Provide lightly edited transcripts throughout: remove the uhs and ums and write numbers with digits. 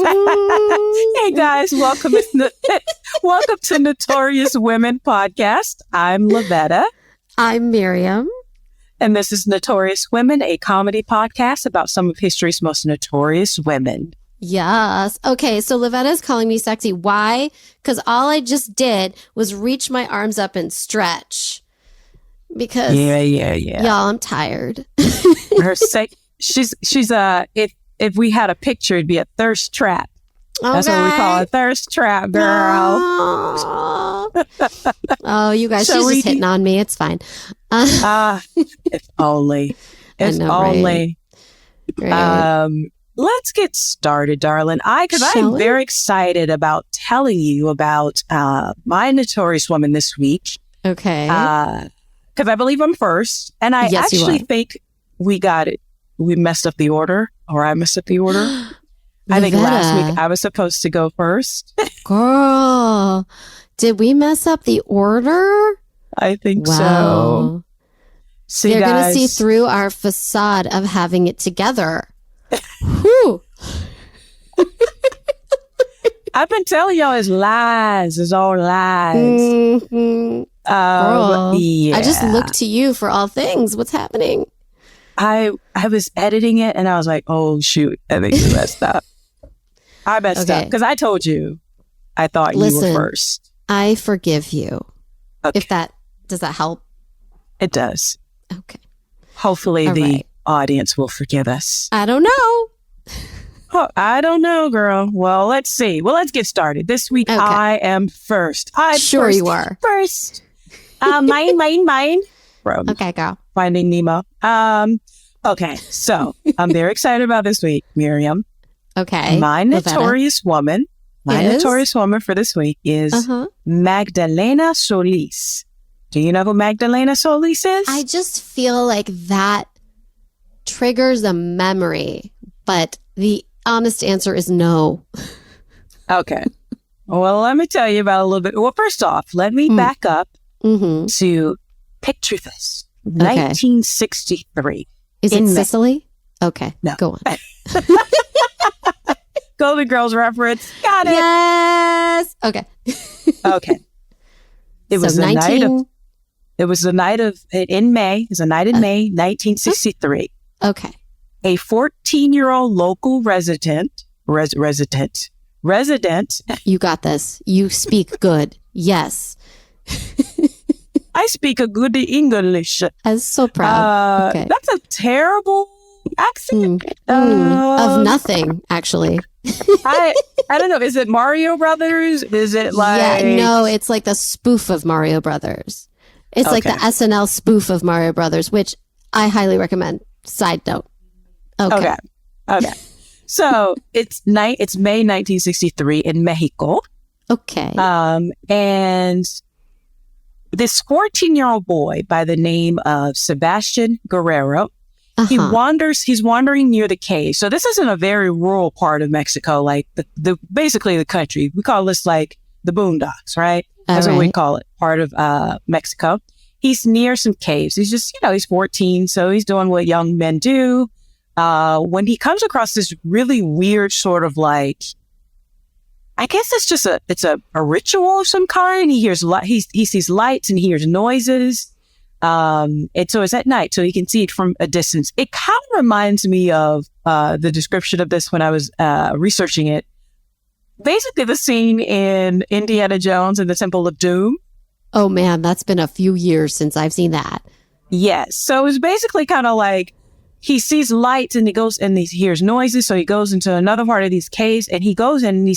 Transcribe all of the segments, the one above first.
Hey guys, welcome to Notorious Women Podcast. I'm Lavetta. I'm Miriam. And this is Notorious Women, a comedy podcast about some of history's most notorious women. Yes. Okay, so Lavetta's calling me sexy. Why? Because all I just did was reach my arms up and stretch. Because y'all, I'm tired. She's if we had a picture, it'd be a thirst trap. Okay. That's what we call a thirst trap, girl. Oh, you guys, she's just hitting on me. It's fine. If only. If only. Right. Let's get started, darling. I'm very excited about telling you about my notorious woman this week. Okay. Because I believe I'm first, and I actually think we got it. We messed up the order, or I messed up the order. I think last week I was supposed to go first. Girl, did we mess up the order? I think so. See, they're going to see through our facade of having it together. Whew. I've been telling y'all it's lies. It's all lies. Mm-hmm. Girl, yeah. I just look to you for all things. What's happening? I was editing it and I was like, oh, shoot. I think you messed up. I messed up because I told you I thought you were first. I forgive you. Okay. Does that help? It does. Okay. Hopefully the audience will forgive us. I don't know. Oh, I don't know, girl. Well, let's see. Well, let's get started. This week, I am first. Sure you are. First. Mine. Bro. Okay, girl. Finding Nemo. Okay, so I'm very excited about this week, Miriam. Okay. My notorious woman for this week is Magdalena Solis. Do you know who Magdalena Solis is? I just feel like that triggers a memory, but the honest answer is no. Okay. Well, let me tell you about a little bit. Well, first off, let me back up to picture this. 1963. Is it Sicily? Okay. No. Go on. Golden Girls reference. Got it. Yes. Okay. Okay. It was a night in May, 1963. Okay. A 14-year-old local resident. You got this. You speak good. Yes. I speak a good English. I'm so proud. Okay. That's a terrible accent. Of nothing, actually. I don't know. Is it Mario Brothers? Is it like... Yeah, no, it's like the spoof of Mario Brothers. It's like the SNL spoof of Mario Brothers, which I highly recommend. Side note. Okay. So it's May 1963 in Mexico. Okay. And this 14-year-old boy by the name of Sebastian Guerrero, he's wandering near the cave. So this isn't a very rural part of Mexico, like the basically the country. We call this like the boondocks, right? That's what we call it, part of Mexico. He's near some caves. He's just, he's 14, so he's doing what young men do. When he comes across this really weird sort of like, I guess it's just a ritual of some kind. He hears he sees lights and he hears noises. And so it's at night, so he can see it from a distance. It kind of reminds me of the description of this when I was researching it. Basically, the scene in Indiana Jones and the Temple of Doom. Oh man, that's been a few years since I've seen that. Yes, so it's basically kind of like he sees lights and he goes and he hears noises. So he goes into another part of these caves and he goes in and he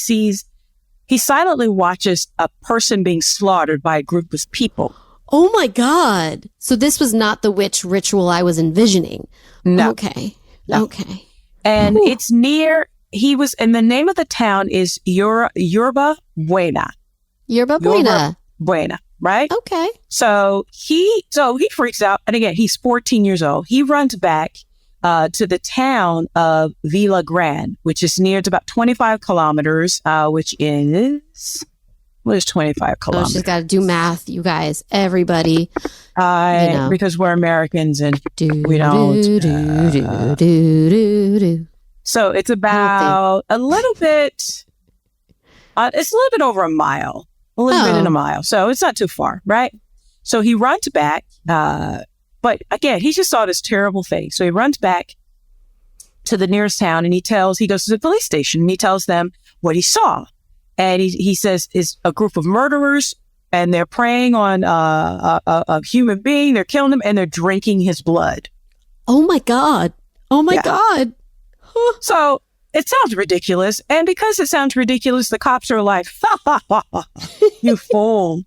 silently watches a person being slaughtered by a group of people. Oh my God. So this was not the witch ritual I was envisioning. No. Okay. No. Okay. And it's near, and the name of the town is Yerba Buena. Yerba Buena. Buena, right? Okay. So he freaks out. And again, he's 14 years old. He runs back to the town of Villa Grande, which is near, it's about 25 kilometers, which is... What is 25 kilometers? Oh, she's got to do math, you guys. Everybody. Because we're Americans and we don't. So it's about a little bit, it's a little bit over a mile, a little bit in a mile. So it's not too far, right? So he runs back, but again, he just saw this terrible thing. So he runs back to the nearest town and he goes to the police station and he tells them what he saw. And he says it's a group of murderers and they're preying on a human being. They're killing him and they're drinking his blood. Oh my God. Oh my God. Huh. So it sounds ridiculous. And because it sounds ridiculous, the cops are like, you fool.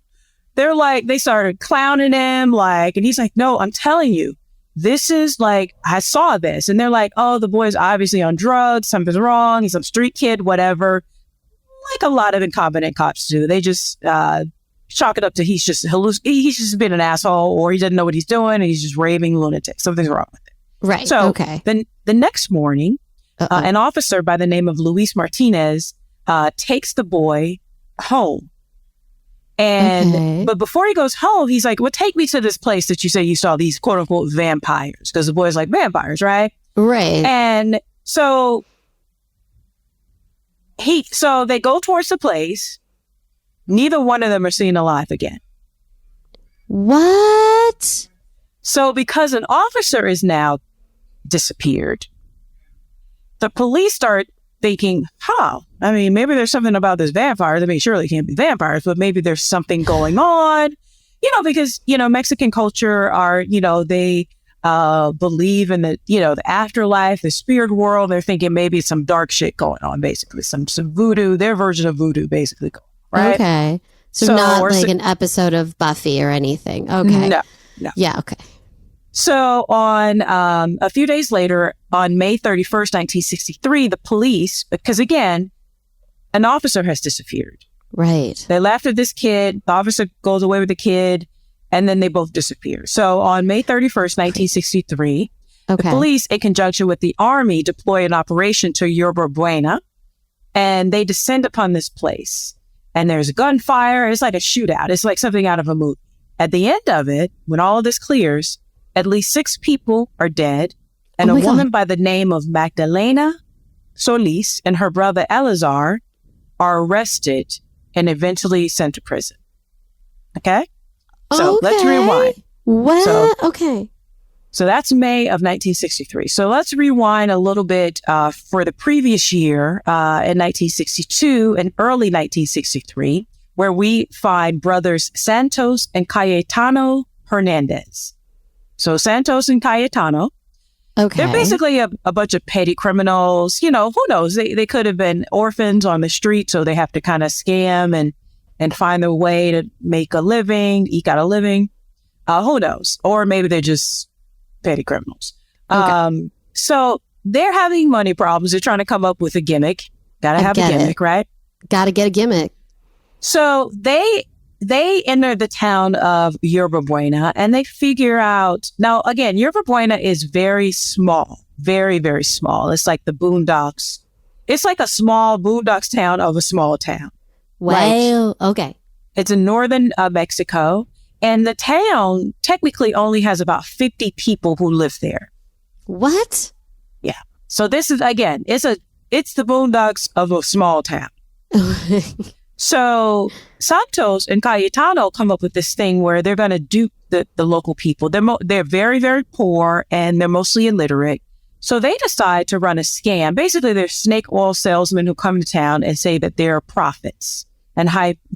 They're like, they started clowning him, like, and he's like, no, I'm telling you, this is like, I saw this. And they're like, oh, the boy's obviously on drugs. Something's wrong. He's a street kid, whatever. Like a lot of incompetent cops do. They just chalk it up to he's just been an asshole, or he doesn't know what he's doing and he's just raving lunatic. Something's wrong with it. Right. So okay. Then the next morning, an officer by the name of Luis Martinez takes the boy home. And but before he goes home, he's like, well, take me to this place that you say you saw these quote unquote vampires, because the boy's like, vampires, right? Right. And so they go towards the place. Neither one of them are seen alive again. What? So because an officer is now disappeared, the police start thinking, I mean, maybe there's something about this vampires. I mean, surely it can't be vampires, but maybe there's something going on, because, Mexican culture they believe in the afterlife, the spirit world. They're thinking maybe some dark shit going on, basically, some voodoo, their version of voodoo, basically, right? Okay. So not like an episode of Buffy or anything. Okay. No. Yeah, okay. So on a few days later, on May 31st, 1963, the police, because again, an officer has disappeared. Right. They left with this kid. The officer goes away with the kid, and then they both disappear. So on May 31st, 1963, the police, in conjunction with the army, deploy an operation to Yerba Buena, and they descend upon this place. And there's gunfire. It's like a shootout. It's like something out of a movie. At the end of it, when all of this clears, at least 6 people are dead, and a woman by the name of Magdalena Solis and her brother Elazar are arrested and eventually sent to prison. Okay? So let's rewind. What? So that's May of 1963. So let's rewind a little bit for the previous year in 1962 and early 1963, where we find brothers Santos and Cayetano Hernandez. So Santos and Cayetano, they're basically a bunch of petty criminals. Who knows? They could have been orphans on the street, so they have to kind of scam and find their way to make a living, eke out a living. Who knows? Or maybe they're just petty criminals. So they're having money problems. They're trying to come up with a gimmick. Gotta have a gimmick, right? Gotta get a gimmick. So they enter the town of Yerba Buena and they figure out, now again, Yerba Buena is very small, very, very small. It's like the boondocks. It's like a small boondocks town of a small town. Wow. Okay. It's in northern Mexico. And the town technically only has about 50 people who live there. What? Yeah. So this is, again, it's the boondocks of a small town. So Santos and Cayetano come up with this thing where they're going to dupe the local people. They're very, very poor and they're mostly illiterate. So they decide to run a scam. Basically, they're snake oil salesmen who come to town and say that they're prophets and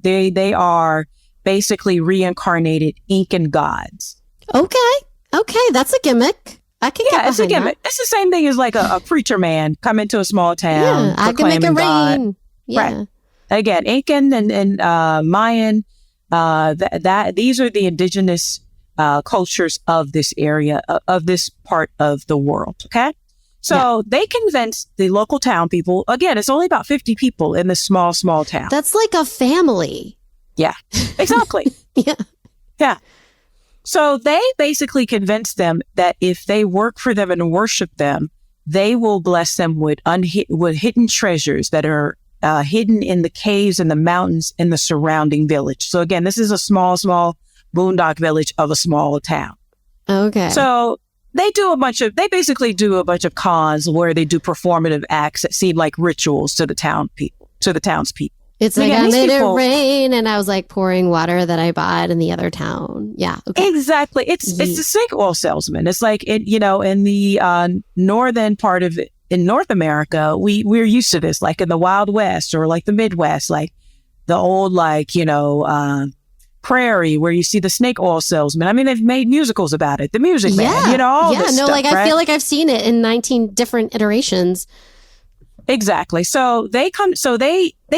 they are basically reincarnated Incan gods. Okay, that's a gimmick. I can get behind it's a gimmick. That. It's the same thing as like a preacher man come into a small town. Yeah, I can make it rain. Yeah. Right. Again, Incan and Mayan, these are the indigenous cultures of this area, of this part of the world. Okay. So they convince the local town people, again, it's only about 50 people in this small town. That's like a family. Yeah, exactly. Yeah. So they basically convince them that if they work for them and worship them, they will bless them with hidden treasures that are hidden in the caves and the mountains in the surrounding village. So again, this is a small boondock village of a small town. Okay. So they basically do a bunch of cons where they do performative acts that seem like rituals to the townspeople. It's like, I made it rain and I was like pouring water that I bought in the other town. Yeah. Okay. Exactly. It's a snake oil salesman. It's like, in the northern part of it, in North America, we're used to this, like in the Wild West or like the Midwest, like the old, prairie where you see the snake oil salesman. I mean, they've made musicals about it. The Music Man, all this stuff, right? I feel like I've seen it in 19 different iterations. Exactly. So they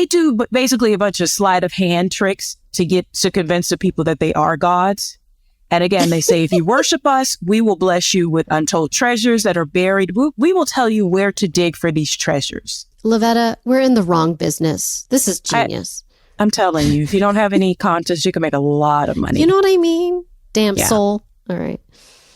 do basically a bunch of sleight of hand tricks to convince the people that they are gods. And again, they say, if you worship us, we will bless you with untold treasures that are buried. We will tell you where to dig for these treasures. Lavetta, we're in the wrong business. This is genius. I'm telling you, if you don't have any contest, you can make a lot of money. You know what I mean? Damn soul. All right.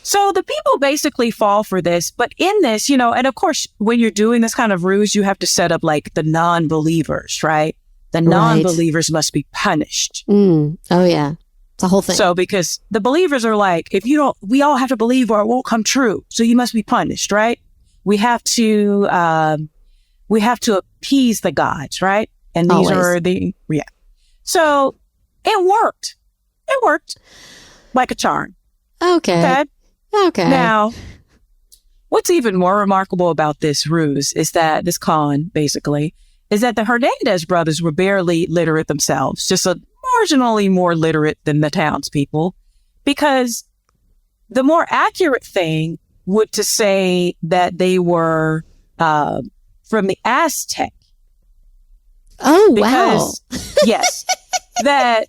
So the people basically fall for this. But in this, and of course, when you're doing this kind of ruse, you have to set up like the non-believers, right? The non-believers must be punished. Oh, yeah. It's a whole thing. So because the believers are like, if you don't, we all have to believe or it won't come true. So you must be punished, right? We have to appease the gods, right? And these are So it worked. It worked like a charm. Okay. Now, what's even more remarkable about this ruse is that this con, basically, is that the Hernandez brothers were barely literate themselves, just marginally more literate than the townspeople, because the more accurate thing would to say that they were from the Aztec. Oh, because, wow. Yes. It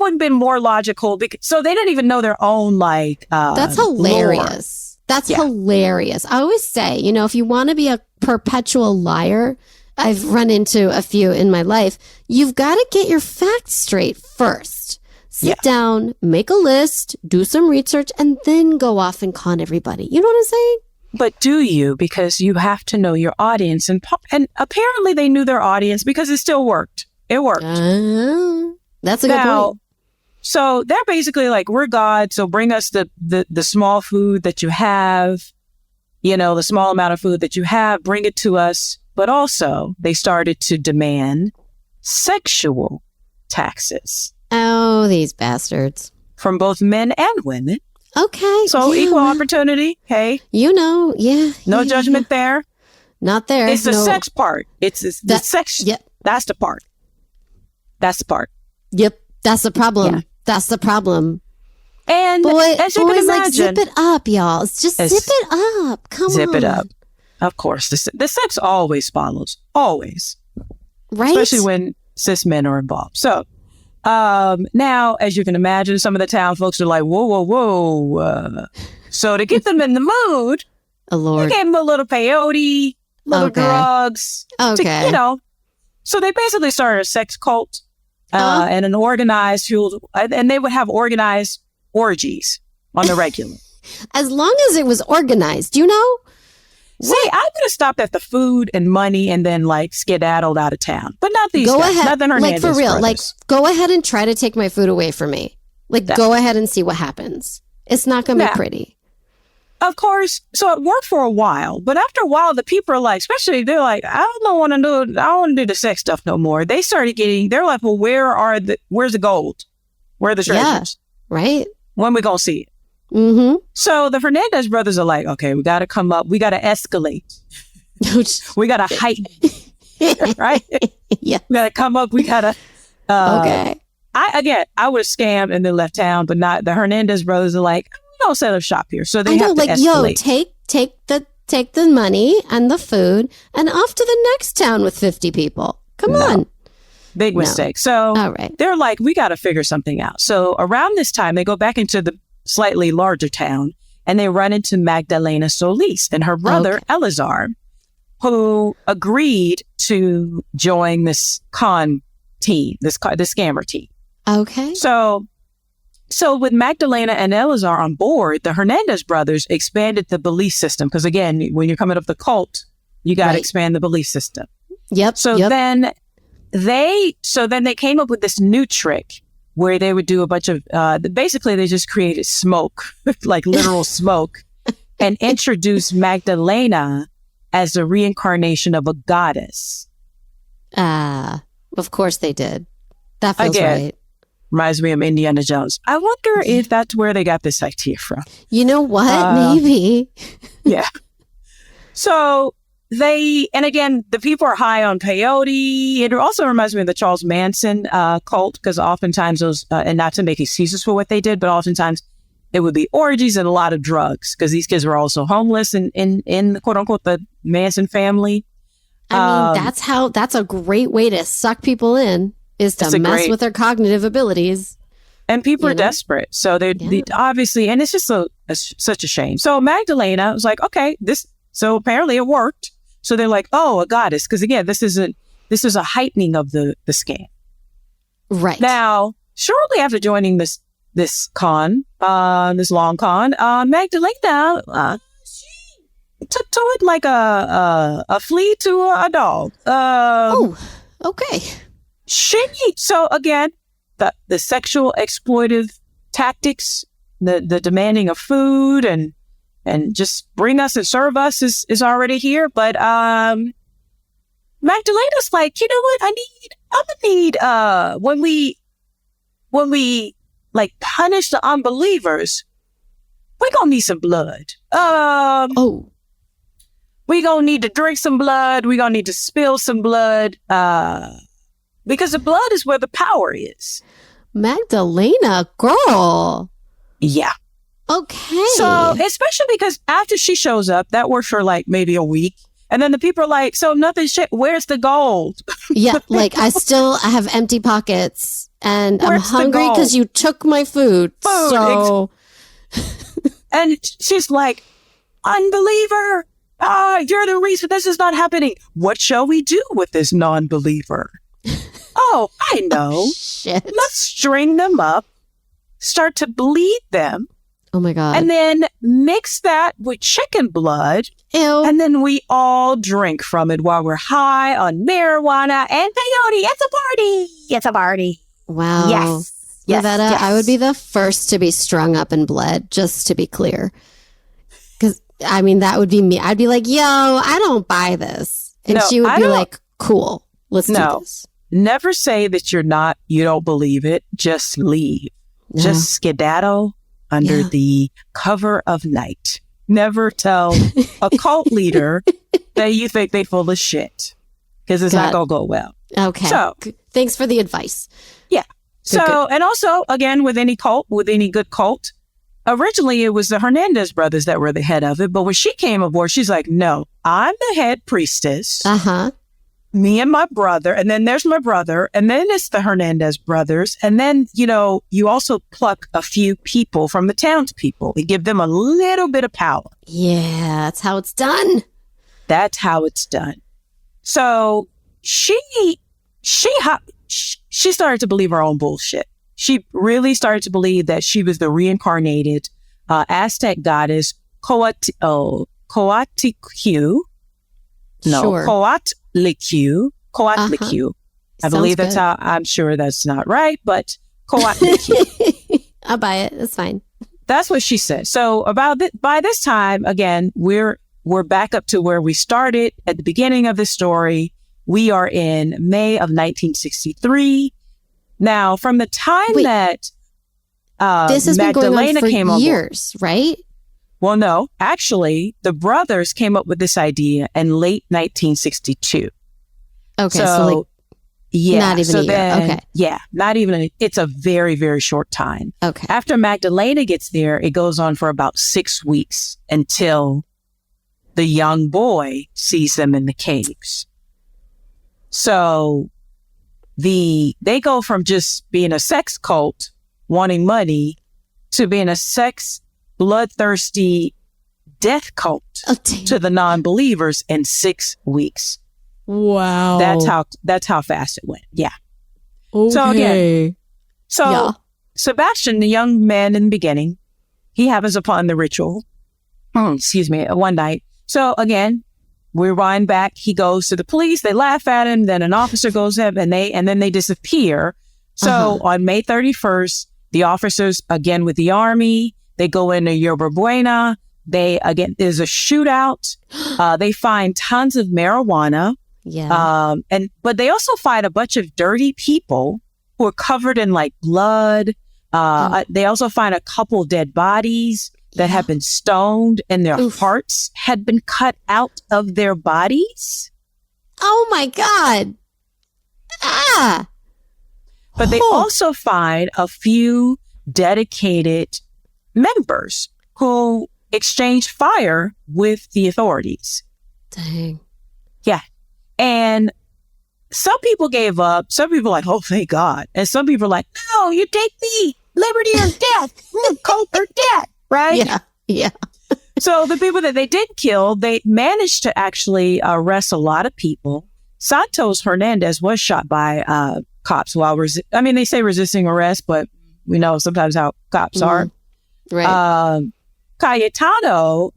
would have been more logical. So they didn't even know their own, that's hilarious. Lore. That's hilarious. I always say, if you want to be a perpetual liar, I've run into a few in my life, you've got to get your facts straight first. Sit down, make a list, do some research, and then go off and con everybody. You know what I'm saying? But do you? Because you have to know your audience. And apparently they knew their audience because it still worked. It worked. That's a good point. So they're basically like, we're God, so bring us the small food that you have, the small amount of food that you have, bring it to us. But also they started to demand sexual taxes. Oh, these bastards. From both men and women. Okay. So equal opportunity. Hey. No judgment there. Not there. It's the sex part. It's the sex. Yep. That's the part. Yep. That's the problem. Yeah. That's the problem. And as you can imagine, zip it up, y'all. Zip it up. Come on. Zip it up. Of course. The sex always follows. Always. Right. Especially when cis men are involved. So, now, as you can imagine, some of the town folks are like, whoa. So to get them in the mood, they gave them a little peyote, little drugs. Okay. So they basically started a sex cult and an organized, and they would have organized orgies on the regular. As long as it was organized, See, I would have stopped at the food and money and then skedaddled out of town. But not these guys. Ahead. Not the Hernandez for real. brothers. Go ahead and try to take my food away from me. Go ahead and see what happens. It's not going to be pretty. Of course. So it worked for a while. But after a while, the people are like, especially, they're like, I don't want to do the sex stuff no more. They started they're like, well, where's the gold? Where are the treasures? Yeah, right. When we going to see it? Mm-hmm. So the Hernandez brothers are like, okay, we got to come up. We got to escalate. We got to heighten. Right? Yeah. We got to come up. We got to. Okay. I would have scammed and then left town, but not the Hernandez brothers are like, we don't set up shop here. So they have to escalate. Take the money and the food and off to the next town with 50 people. Come on. Big mistake. So all right. They're like, we got to figure something out. So around this time, they go back into the slightly larger town and they run into Magdalena Solis and her brother, Eleazar, who agreed to join this con team, this scammer team. Okay. So with Magdalena and Eleazar on board, the Hernandez brothers expanded the belief system. Because again, when you're coming up the cult, you got to expand the belief system. Yep. Then they came up with this new trick where they would do a bunch of, basically they just created smoke, like literal smoke, and introduced Magdalena as the reincarnation of a goddess. Of course they did. That feels right. Reminds me of Indiana Jones. I wonder if that's where they got this idea from. You know what? Maybe. Yeah. So and again, the people are high on peyote. It also reminds me of the Charles Manson cult, because oftentimes those, and not to make excuses for what they did, but oftentimes it would be orgies and a lot of drugs, because these kids were also homeless in the quote unquote the Manson family. I mean, that's a great way to suck people in, is to mess with their cognitive abilities. And people are desperate. So they obviously, and it's just such a shame. So Magdalena was like, okay, so apparently it worked. So they're like, oh, a goddess. Because again, this is a heightening of the scam. Right. Now, shortly after joining this con, this long con, Magdalena, she took to it like a flea to a dog. Okay. So again, the sexual exploitive tactics, the demanding of food and just bring us and serve us is already here. But Magdalena's like, you know what? I'm gonna need when we like punish the unbelievers, we're gonna need some blood. We're gonna need to drink some blood. We're gonna need to spill some blood. Because the blood is where the power is. Magdalena, girl. Yeah. Okay. So, especially because after she shows up, that works for like maybe a week. And then the people are like, so nothing shit, where's the gold? Yeah, like I have empty pockets and I'm hungry because you took my food. So. And she's like, unbeliever, you're the reason this is not happening. What shall we do with this non-believer? Oh, I know. Shit. Let's string them up, start to bleed them. Oh my God. And then mix that with chicken blood. Ew. And then we all drink from it while we're high on marijuana and peyote. It's a party. It's a party. Wow. Yes. Lavetta, I would be the first to be strung up in blood, just to be clear. Because, I mean, that would be me. I'd be like, yo, I don't buy this. And she would be like, cool, let's do this. Never say that you don't believe it. Just leave. No. Just skedaddle under the cover of night. Never tell a cult leader that you think they full of shit, because it's not going to go well. Okay. So, thanks for the advice. Yeah. Good. And also, again, with any good cult, originally it was the Hernandez brothers that were the head of it. But when she came aboard, she's like, no, I'm the head priestess. Me and my brother, and then there's my brother, and then it's the Hernandez brothers. And then, you also pluck a few people from the townspeople and give them a little bit of power. Yeah, that's how it's done. That's how it's done. So she started to believe her own bullshit. She really started to believe that she was the reincarnated Aztec goddess Coatlicue. Coatlicue. I believe that's how, I'm sure that's not right, but Coatlicue. I'll buy it. That's fine. That's what she said. So by this time, again, we're back up to where we started at the beginning of the story. We are in May of 1963. Now, from the time that this has Magdalena been going on for years, right? Well, no, actually, the brothers came up with this idea in late 1962. Okay, so not even a year. Okay. Yeah, not even. It's a very, very short time. Okay. After Magdalena gets there, it goes on for about 6 weeks until the young boy sees them in the caves. So they go from just being a sex cult, wanting money, to being a sex bloodthirsty death cult to the non-believers in 6 weeks. Wow. That's how fast it went. Yeah. Okay. Sebastian, the young man in the beginning, he happens upon the ritual. One night. So again, we rewind back. He goes to the police. They laugh at him. Then an officer goes up and then they disappear. So on May 31st, the officers, again with the army, they go into Yerba Buena. There's a shootout. They find tons of marijuana. Yeah. But they also find a bunch of dirty people who are covered in like blood. They also find a couple dead bodies that have been stoned and their hearts had been cut out of their bodies. Oh my God. Ah. But they also find a few dedicated members who exchanged fire with the authorities. Dang. Yeah. And some people gave up. Some people were like, oh, thank God. And some people are like, no, you take me. Liberty or death. Coke or death. Right? Yeah. Yeah. So the people that they did kill, they managed to actually arrest a lot of people. Santos Hernandez was shot by cops while they say resisting arrest, but we know sometimes how cops are. Right. Cayetano,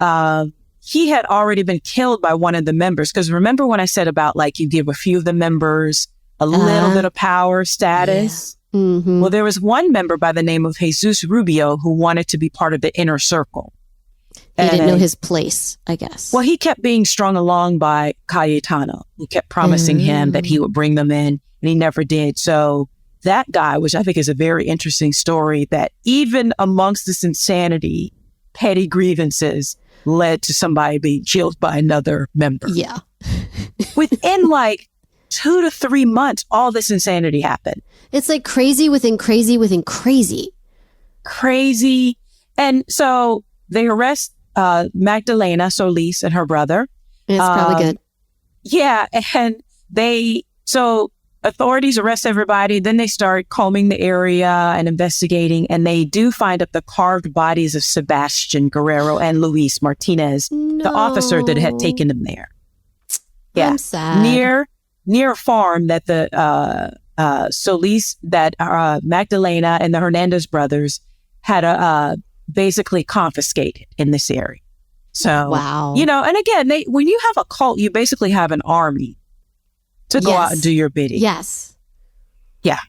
he had already been killed by one of the members. Because remember when I said about like you give a few of the members a little bit of power status? Yeah. Mm-hmm. Well, there was one member by the name of Jesus Rubio who wanted to be part of the inner circle. He didn't know his place, I guess. Well, he kept being strung along by Cayetano, who kept promising him that he would bring them in, and he never did. So that guy, which I think is a very interesting story, that even amongst this insanity, petty grievances led to somebody being killed by another member. Yeah. Within like 2 to 3 months, all this insanity happened. It's like crazy within crazy within crazy. Crazy. And so they arrest Magdalena Solis and her brother. It's probably good. Yeah. And so authorities arrest everybody. Then they start combing the area and investigating. And they do find up the carved bodies of Sebastian Guerrero and Luis Martinez, the officer that had taken them there. Yeah. I'm sad. Near a farm that the Solis, that Magdalena and the Hernandez brothers had basically confiscated in this area. So, wow. And again, when you have a cult, you basically have an army to go out and do your bidding. Yes. Yeah.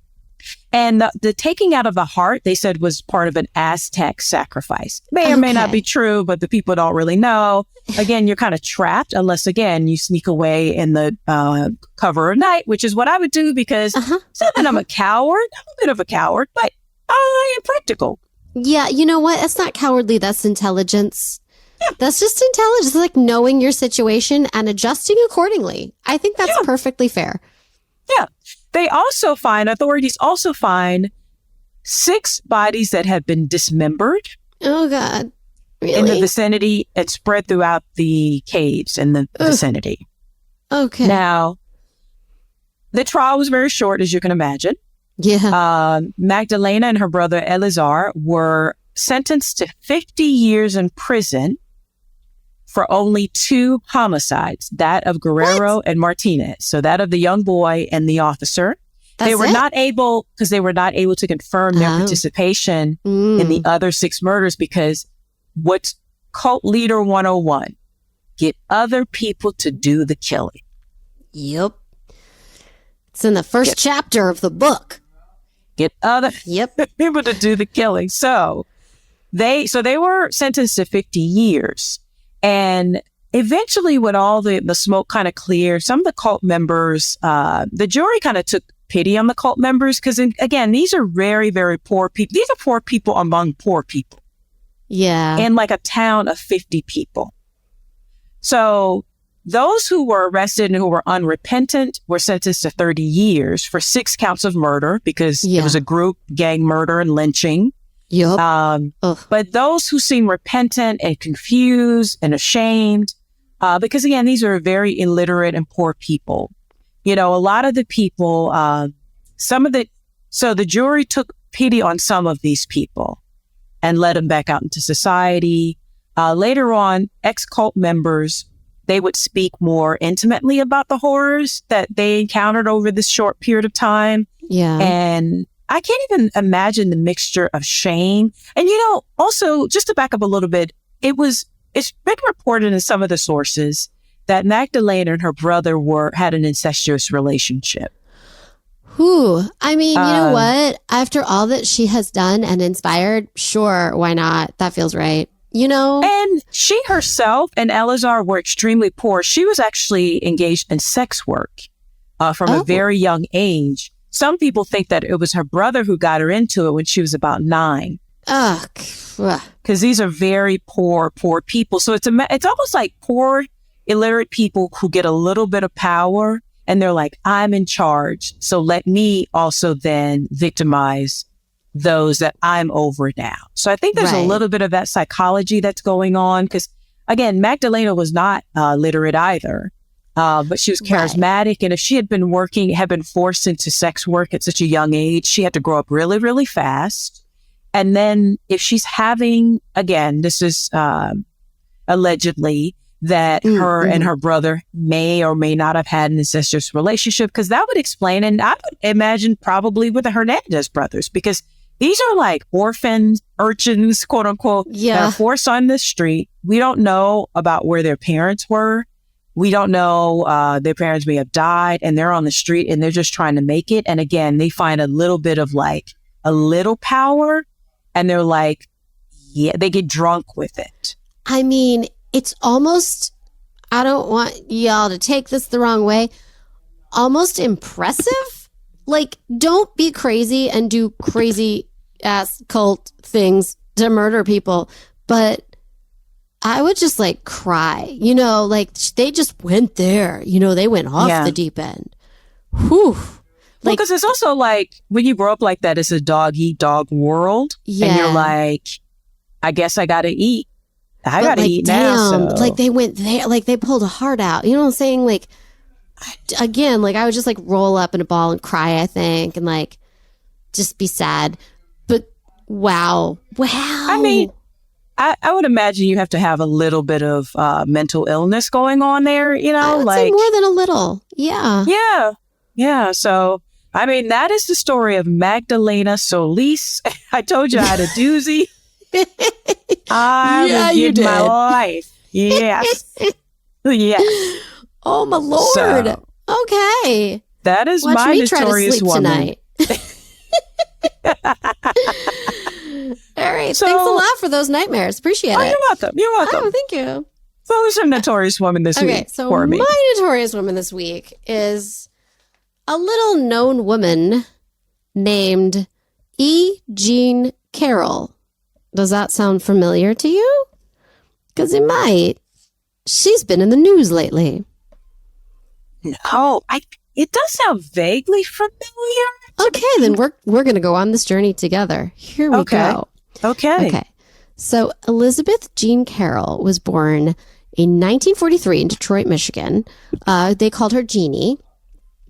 And the taking out of the heart, they said, was part of an Aztec sacrifice. May or may not be true, but the people don't really know. Again, you're kind of trapped unless, again, you sneak away in the cover of night, which is what I would do because it's not that I'm a coward. I'm a bit of a coward, but I am practical. Yeah, you know what? That's not cowardly. That's intelligence. Yeah. That's just intelligence. It's like knowing your situation and adjusting accordingly. I think that's perfectly fair. Yeah. Authorities also find 6 bodies that have been dismembered. Oh, God. Really? In the vicinity and spread throughout the caves in the vicinity. Okay. Now, the trial was very short, as you can imagine. Yeah. Magdalena and her brother Elazar were sentenced to 50 years in prison for only 2 homicides, that of Guerrero and Martinez. So that of the young boy and the officer. They were not able to confirm their participation in the other 6 murders because what's cult leader 101? Get other people to do the killing. Yep. It's in the first chapter of the book. Get other people to do the killing. So they were sentenced to 50 years. And eventually when all the smoke kind of cleared, some of the cult members, the jury kind of took pity on the cult members because, again, these are very, very poor people. These are poor people among poor people. Yeah. In like a town of 50 people. So those who were arrested and who were unrepentant were sentenced to 30 years for 6 counts of murder because it was a group gang murder and lynching. Yep. But those who seem repentant and confused and ashamed, because again, these are very illiterate and poor people. A lot of the people, so the jury took pity on some of these people and let them back out into society. Later on, ex-cult members, they would speak more intimately about the horrors that they encountered over this short period of time. Yeah. And I can't even imagine the mixture of shame. And, also, just to back up a little bit, it's been reported in some of the sources that Magdalena and her brother had an incestuous relationship. Whew. I mean, you know what? After all that she has done and inspired, sure, why not? That feels right. You know? And she herself and Eleazar were extremely poor. She was actually engaged in sex work from a very young age. Some people think that it was her brother who got her into it when she was about 9. Ugh. Because these are very poor people. So it's almost like poor, illiterate people who get a little bit of power and they're like, I'm in charge. So let me also then victimize those that I'm over now. So I think there's a little bit of that psychology that's going on. Because again, Magdalena was not literate either. But she was charismatic. And if she had been forced into sex work at such a young age, she had to grow up really, really fast. And then if she's having, again, this is allegedly that her and her brother may or may not have had an incestuous relationship, because that would explain, and I would imagine probably with the Hernandez brothers, because these are like orphans, urchins, quote unquote, that are forced on the street. We don't know about where their parents were. We don't know, their parents may have died and they're on the street and they're just trying to make it. And again, they find a little bit of like a little power and they're like, they get drunk with it. I mean, it's almost, I don't want y'all to take this the wrong way, almost impressive. Like, don't be crazy and do crazy ass cult things to murder people. But I would just like cry, you know, like they just went there, you know, they went off the deep end. Whew. Like, because it's also like when you grow up like that, it's a dog eat dog world. Yeah. And you're like, I guess I got to eat. I got to eat now. So. Like they went there, like they pulled a heart out. You know what I'm saying? Like, again, like I would just like roll up in a ball and cry, I think, and like just be sad. But wow. I mean, I would imagine you have to have a little bit of mental illness going on there, you know? I would say more than a little. Yeah. Yeah. So, I mean, that is the story of Magdalena Solis. I told you I had a doozy. You did. My life. Yes. Yes. Oh, my Lord. So, okay. That is watch my notorious woman. Tonight. All right. So, thanks a lot for those nightmares. Appreciate it. You're welcome. Oh, thank you. So who's your notorious woman this week? Okay, so my notorious woman this week is a little known woman named E. Jean Carroll. Does that sound familiar to you? Because it might. She's been in the news lately. No, it does sound vaguely familiar. Okay, then we're going to go on this journey together. Here we go. Okay. So Elizabeth Jean Carroll was born in 1943 in Detroit, Michigan. They called her Jeannie.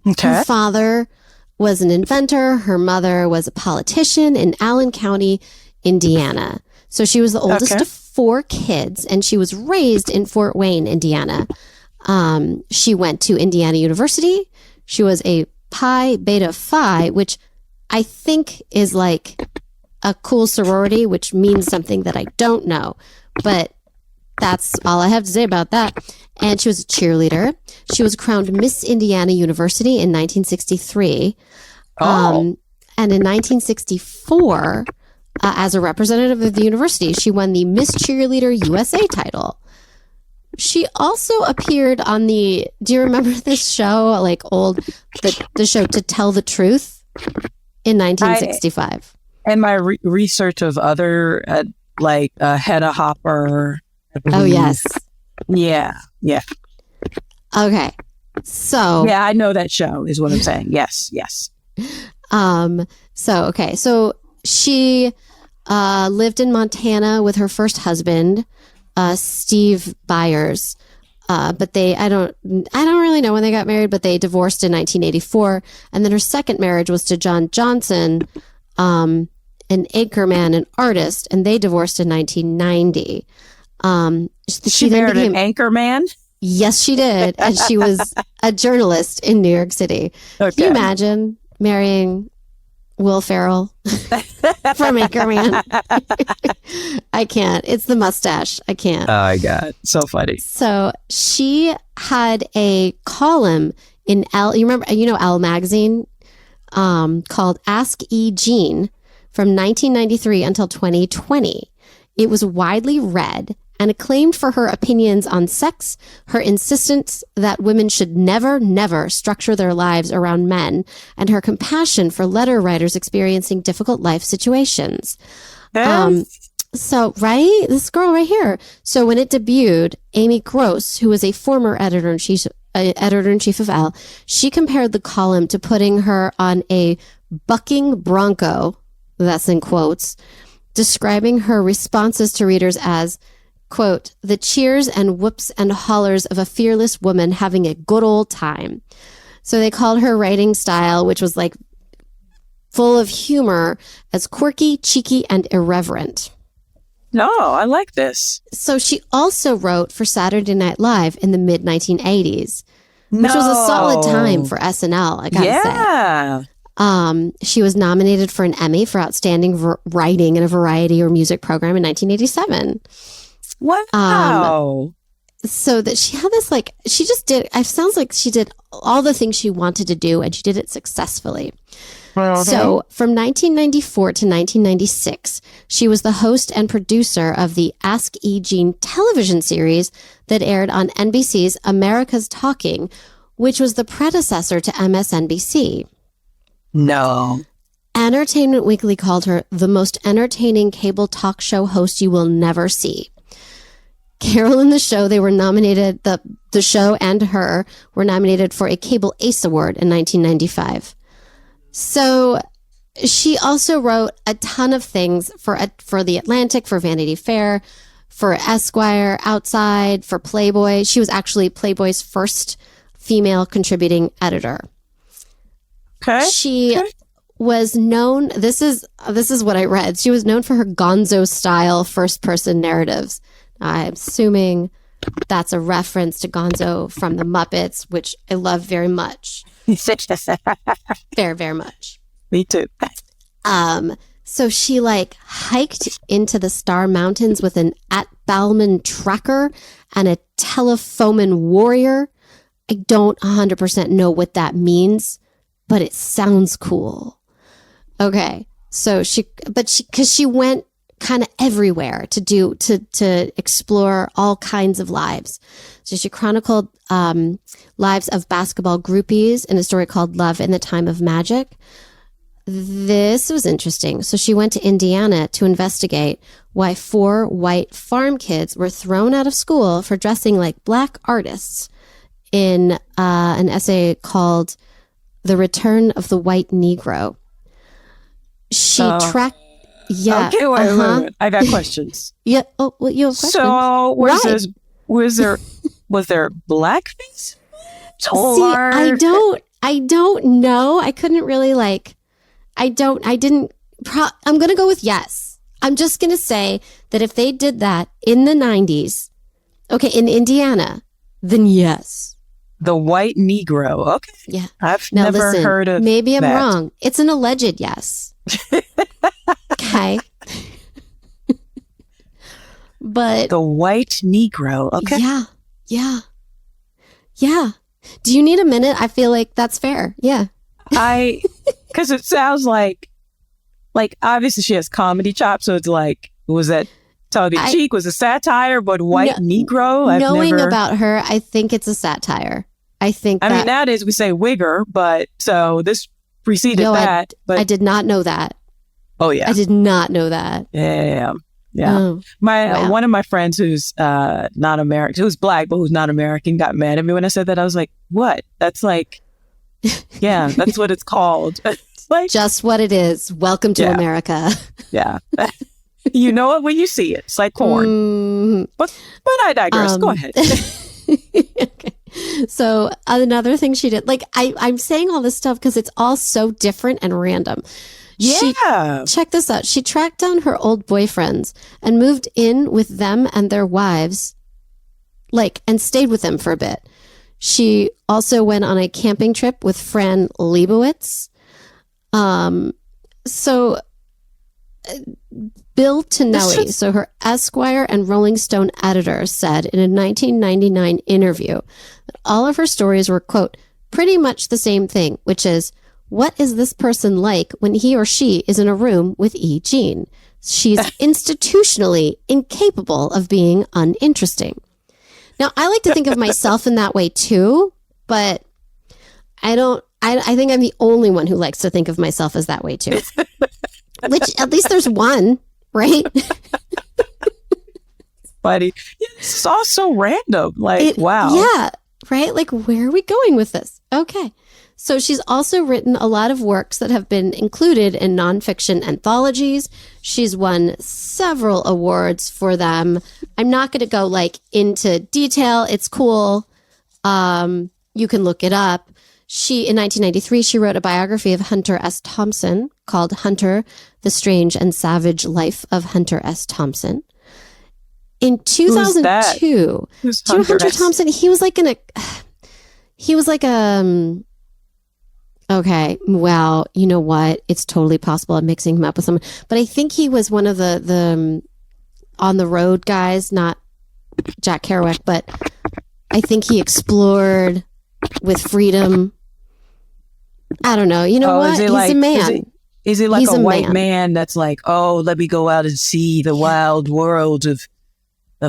Okay. Her father was an inventor. Her mother was a politician in Allen County, Indiana. So she was the oldest of 4 kids, and she was raised in Fort Wayne, Indiana. She went to Indiana University. She was a Pi Beta Phi, which I think is like a cool sorority, which means something that I don't know. But that's all I have to say about that. And she was a cheerleader. She was crowned Miss Indiana University in 1963. And in 1964, as a representative of the university, she won the Miss Cheerleader USA title. She also appeared on do you remember this show, like the show To Tell the Truth in 1965? And my research of other, Hedda Hopper. Oh, yes. Yeah. Okay. So. Yeah, I know that show is what I'm saying. Yes. So she lived in Montana with her first husband, Steve Byers. But I don't really know when they got married, but they divorced in 1984. And then her second marriage was to John Johnson, an anchorman and artist, and they divorced in 1990. She married an anchorman? Yes, she did. And she was a journalist in New York City. Okay. Can you imagine marrying Will Ferrell from Anchorman? I can't. It's the mustache. I can't. Oh, my God. So funny. So she had a column in Elle. You remember, Elle magazine? called Ask E. Jean from 1993 until 2020. It was widely read and acclaimed for her opinions on sex, her insistence that women should never, never structure their lives around men, and her compassion for letter writers experiencing difficult life situations. So, right? This girl right here. So when it debuted, Amy Gross, who was a former editor-in-chief of Elle, she compared the column to putting her on a bucking bronco, that's in quotes, describing her responses to readers as, quote, the cheers and whoops and hollers of a fearless woman having a good old time. So they called her writing style, which was like full of humor, as quirky, cheeky, and irreverent. No, I like this. So she also wrote for Saturday Night Live in the mid-1980s, which was a solid time for SNL, I gotta say. She was nominated for an Emmy for Outstanding Writing in a Variety or Music Program in 1987. Wow. So that she had this, like, she just did, it sounds like she did all the things she wanted to do, and she did it successfully. So from 1994 to 1996, she was the host and producer of the Ask E. Jean television series that aired on NBC's America's Talking, which was the predecessor to MSNBC. No. Entertainment Weekly called her the most entertaining cable talk show host you will never see. Carroll and the show, they were nominated, the show and her were nominated for a Cable Ace Award in 1995. So she also wrote a ton of things for The Atlantic, for Vanity Fair, for Esquire, Outside, for Playboy. She was actually Playboy's first female contributing editor. Okay. She was known, this is what I read. She was known for her gonzo style first person narratives. I'm assuming that's a reference to Gonzo from the Muppets, which I love very much. Very, very much. Me too. So she like hiked into the Star Mountains with an At-Balman tracker and a Telefoman warrior. I don't 100% know what that means, but it sounds cool. Okay. So because she went kind of everywhere to explore all kinds of lives. So she chronicled lives of basketball groupies in a story called Love in the Time of Magic. This was interesting. So she went to Indiana to investigate why 4 white farm kids were thrown out of school for dressing like black artists in an essay called The Return of the White Negro. She tracked... Yeah. Okay, wait. I got questions. Yeah. Oh, well, you have questions. So was there blackface? See, I don't know. I couldn't really I'm going to go with yes. I'm just going to say that if they did that in the 90s, okay, in Indiana, then yes. The white Negro. Okay. Yeah. I've never heard of maybe I'm that. wrong. It's an alleged yes. Okay. But the white Negro. Okay. Yeah. Do you need a minute? I feel like that's fair. Yeah. Because it sounds like obviously she has comedy chops, so it's like, was that tongue in cheek? Was it satire? But white Negro? Knowing about her, I think it's a satire. I mean, nowadays we say wigger, but so this preceded that. But I did not know that. Oh yeah, I did not know that. Yeah. Oh, one of my friends who's not American, who's black but who's not American, got mad at me when I said that. I was like, "What? That's like, yeah, that's what it's called. It's like just what it is. Welcome to America." Yeah, you know it when you see it. It's like corn. But I digress. Go ahead. Okay. So another thing she did, I'm saying all this stuff because it's all so different and random. Check this out. She tracked down her old boyfriends and moved in with them and their wives, and stayed with them for a bit. She also went on a camping trip with Fran Lebowitz. Bill Tonelli, so her Esquire and Rolling Stone editor, said in a 1999 interview that all of her stories were, quote, pretty much the same thing, which is What is this person like when he or she is in a room with E. Jean? She's institutionally incapable of being uninteresting. Now, I like to think of myself in that way too, but I think I'm the only one who likes to think of myself as that way too. Which, at least there's one, right? Buddy, it's all so random. Like, wow. Yeah, right? Like, where are we going with this? Okay. So she's also written a lot of works that have been included in nonfiction anthologies. She's won several awards for them. I'm not going to go like into detail. It's cool. You can look it up. In 1993, she wrote a biography of Hunter S. Thompson called Hunter, The Strange and Savage Life of Hunter S. Thompson. In 2002, Who's do you know Hunter Thompson? Okay, well, you know what? It's totally possible I'm mixing him up with someone. But I think he was one of the on the road guys, not Jack Kerouac, but I think he explored with freedom. I don't know. You know what? He's a man. Is he like a white man that's like, oh, let me go out and see the wild world of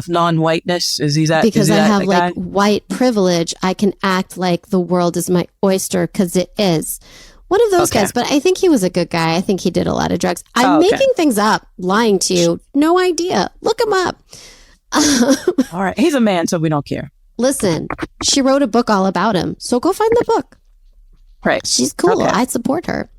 non-whiteness? Is he that? Because I have like white privilege, I can act like the world is my oyster because it is. One of those guys, but I think he was a good guy. I think he did a lot of drugs. I'm making things up, lying to you. No idea. Look him up. All right. He's a man, so we don't care. Listen, she wrote a book all about him. So go find the book. Right. She's cool. I support her.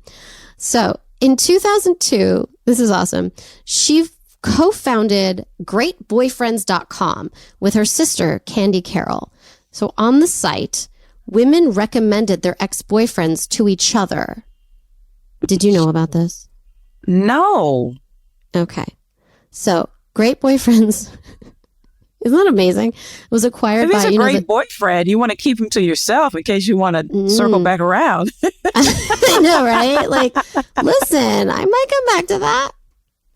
So in 2002, this is awesome. She co-founded greatboyfriends.com with her sister, Candy Carroll. So on the site, women recommended their ex-boyfriends to each other. Did you know about this? No. Okay. So Great Boyfriends, isn't that amazing? It was acquired by, he's a great boyfriend. You want to keep him to yourself in case you want to circle back around. I know, right? Like, listen, I might come back to that.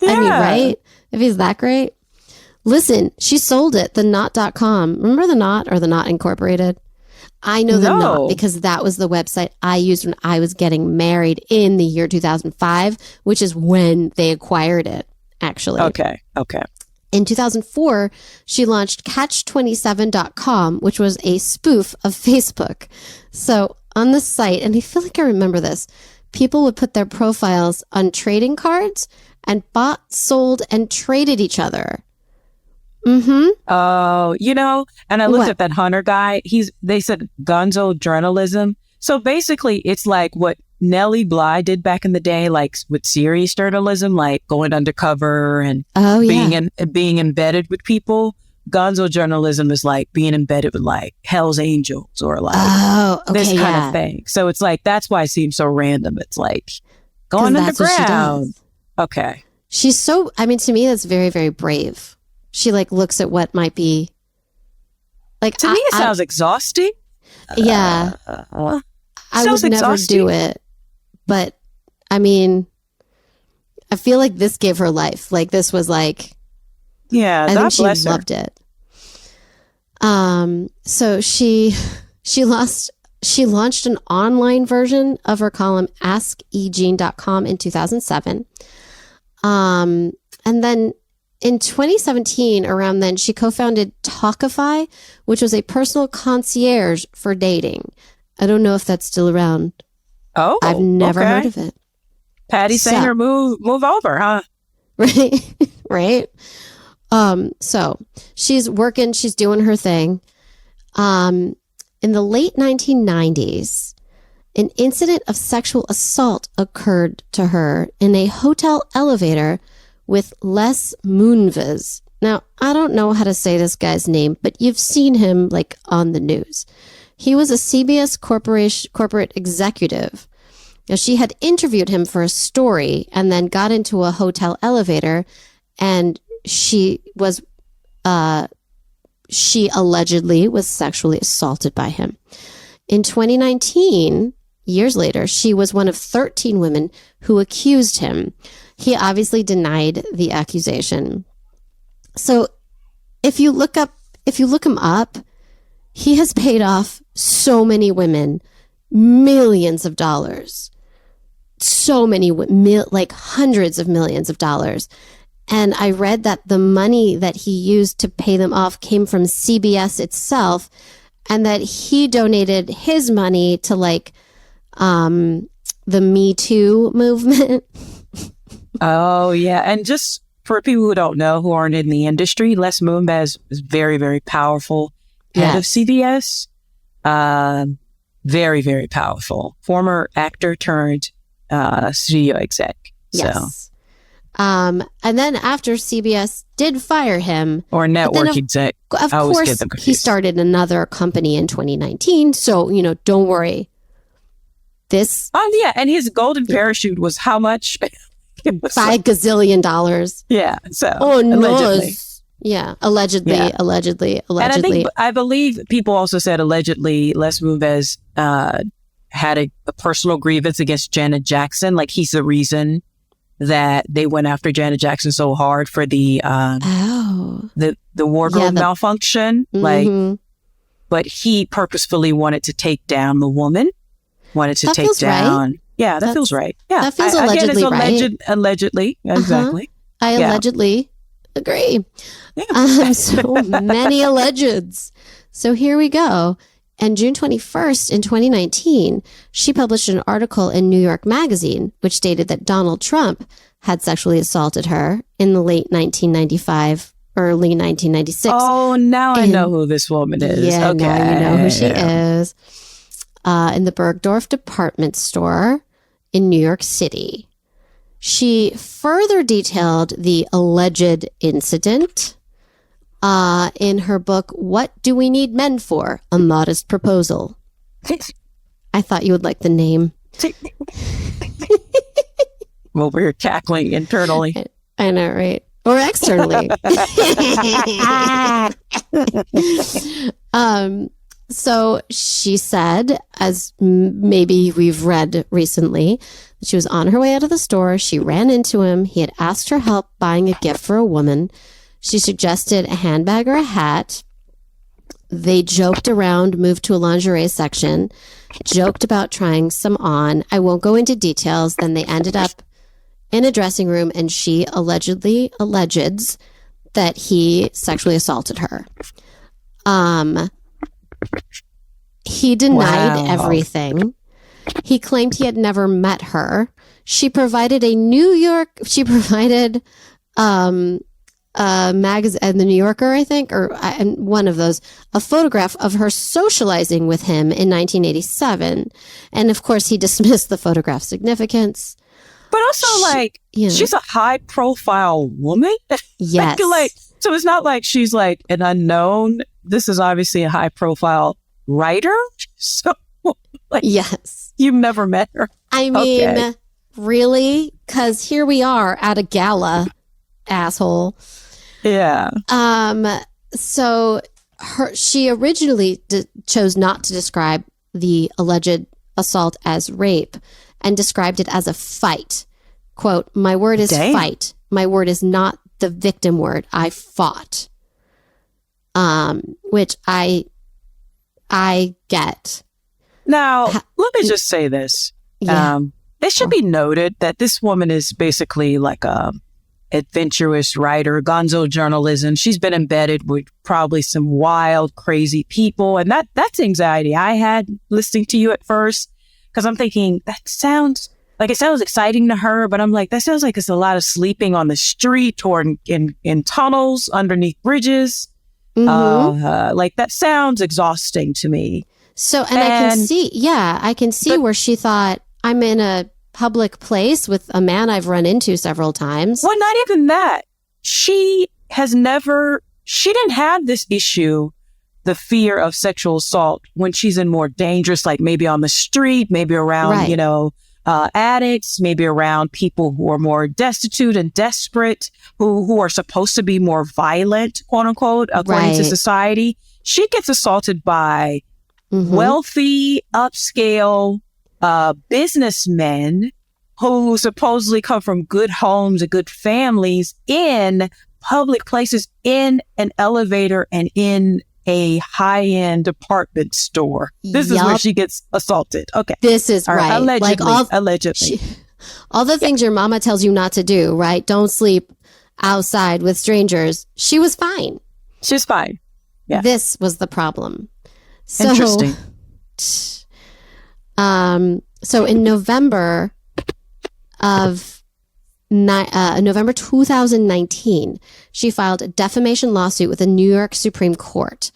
Yeah. I mean, right? If he's that great. Listen, she sold it, the knot.com. Remember the Knot or the Knot Incorporated? I know the Knot because that was the website I used when I was getting married in the year 2005, which is when they acquired it, actually. Okay. In 2004, she launched catch27.com, which was a spoof of Facebook. So on the site, and I feel like I remember this, people would put their profiles on trading cards and bought, sold, and traded each other. Mm-hmm. Oh, and I looked at that Hunter guy. They said gonzo journalism. So basically, it's like what Nellie Bly did back in the day, like with serious journalism, like going undercover and being embedded with people. Gonzo journalism is like being embedded with like Hell's Angels or like this kind of thing. So it's like, that's why it seems so random. It's like going underground. Okay. She's so, to me, that's very, very brave. She like looks at what might be like. To me, it sounds exhausting. Yeah. I would never do it. But I feel like this gave her life. Like this was like, I think she loved it. So she launched an online version of her column AskEjean.com in 2007. And then in 2017, around then, she co-founded Talkify, which was a personal concierge for dating. I don't know if that's still around. Oh, I've never heard of it. Patty Singer, move over, huh? Right, right. So she's working, she's doing her thing. In the late 1990s, an incident of sexual assault occurred to her in a hotel elevator with Les Moonves. Now, I don't know how to say this guy's name, but you've seen him like on the news. He was a CBS corporate executive. Now, she had interviewed him for a story and then got into a hotel elevator, and she allegedly was sexually assaulted by him. In 2019, years later, she was one of 13 women who accused him. He obviously denied the accusation. So if you look him up, he has paid off so many women millions of dollars. so many, like hundreds of millions of dollars. And I read that the money that he used to pay them off came from CBS itself, and that he donated his money to like the Me Too movement. Oh, yeah. And just for people who don't know, who aren't in the industry, Les Moonves is very, very powerful head of CBS. Very, very powerful. Former actor turned studio exec. Yes. And then after CBS did fire him, or network exec, of course, he started another company in 2019. So, don't worry. Oh, yeah. And his golden parachute was how much? It was $5 gazillion. Yeah. So, allegedly. Yeah. Allegedly. And I believe people also said allegedly Les Moonves had a personal grievance against Janet Jackson. Like, he's the reason that they went after Janet Jackson so hard for the wardrobe malfunction. But he purposefully wanted to take down the woman. Wanted to take down. Right. Yeah, that feels right. Yeah, that feels allegedly right. Allegedly, exactly. I allegedly agree. Yeah. So many allegeds. So here we go. And June 21st in 2019, she published an article in New York Magazine, which stated that Donald Trump had sexually assaulted her in the late 1995, early 1996. Oh, now I know who this woman is. Yeah, okay. Now you know who she is. In the Bergdorf department store in New York City. She further detailed the alleged incident in her book, What Do We Need Men For? A Modest Proposal. I thought you would like the name. Well, we're cackling internally. I know, right? Or externally. So she said, as maybe we've read recently, she was on her way out of the store. She ran into him. He had asked her help buying a gift for a woman. She suggested a handbag or a hat. They joked around, moved to a lingerie section, joked about trying some on. I won't go into details. Then they ended up in a dressing room, and she allegedly alleges that he sexually assaulted her. He denied everything. He claimed he had never met her. She provided a magazine, the New Yorker, I think, or one of those, a photograph of her socializing with him in 1987. And of course, he dismissed the photograph's significance. But also, she's a high profile woman. Yes. I feel like, so it's not like she's like an unknown. This is obviously a high profile writer. So, yes. You've never met her. I mean, really? Because here we are at a gala, asshole. Yeah. So she originally chose not to describe the alleged assault as rape and described it as a fight. Quote, "My word is fight. My word is not the victim word. I fought." Which I get. Now, let me just say this. Yeah. It should be noted that this woman is basically like a adventurous writer, gonzo journalism. She's been embedded with probably some wild, crazy people. And that's anxiety I had listening to you at first, because I'm thinking that sounds like, it sounds exciting to her, but I'm like, that sounds like it's a lot of sleeping on the street or in tunnels underneath bridges. Mm-hmm. Like, that sounds exhausting to me. So, and I can see where she thought, I'm in a public place with a man I've run into several times. Well, not even that. She didn't have this issue, the fear of sexual assault, when she's in more dangerous, like maybe on the street, maybe around, addicts, maybe around people who are more destitute and desperate, who are supposed to be more violent, quote unquote, according to society. She gets assaulted by wealthy, upscale businessmen who supposedly come from good homes and good families in public places, in an elevator and in a high-end department store. This is where she gets assaulted. Okay. This is right. Allegedly. All the things your mama tells you not to do, right? Don't sleep outside with strangers. She was fine. She's fine. Yeah. This was the problem. So, interesting. So in November 2019, she filed a defamation lawsuit with the New York Supreme Court.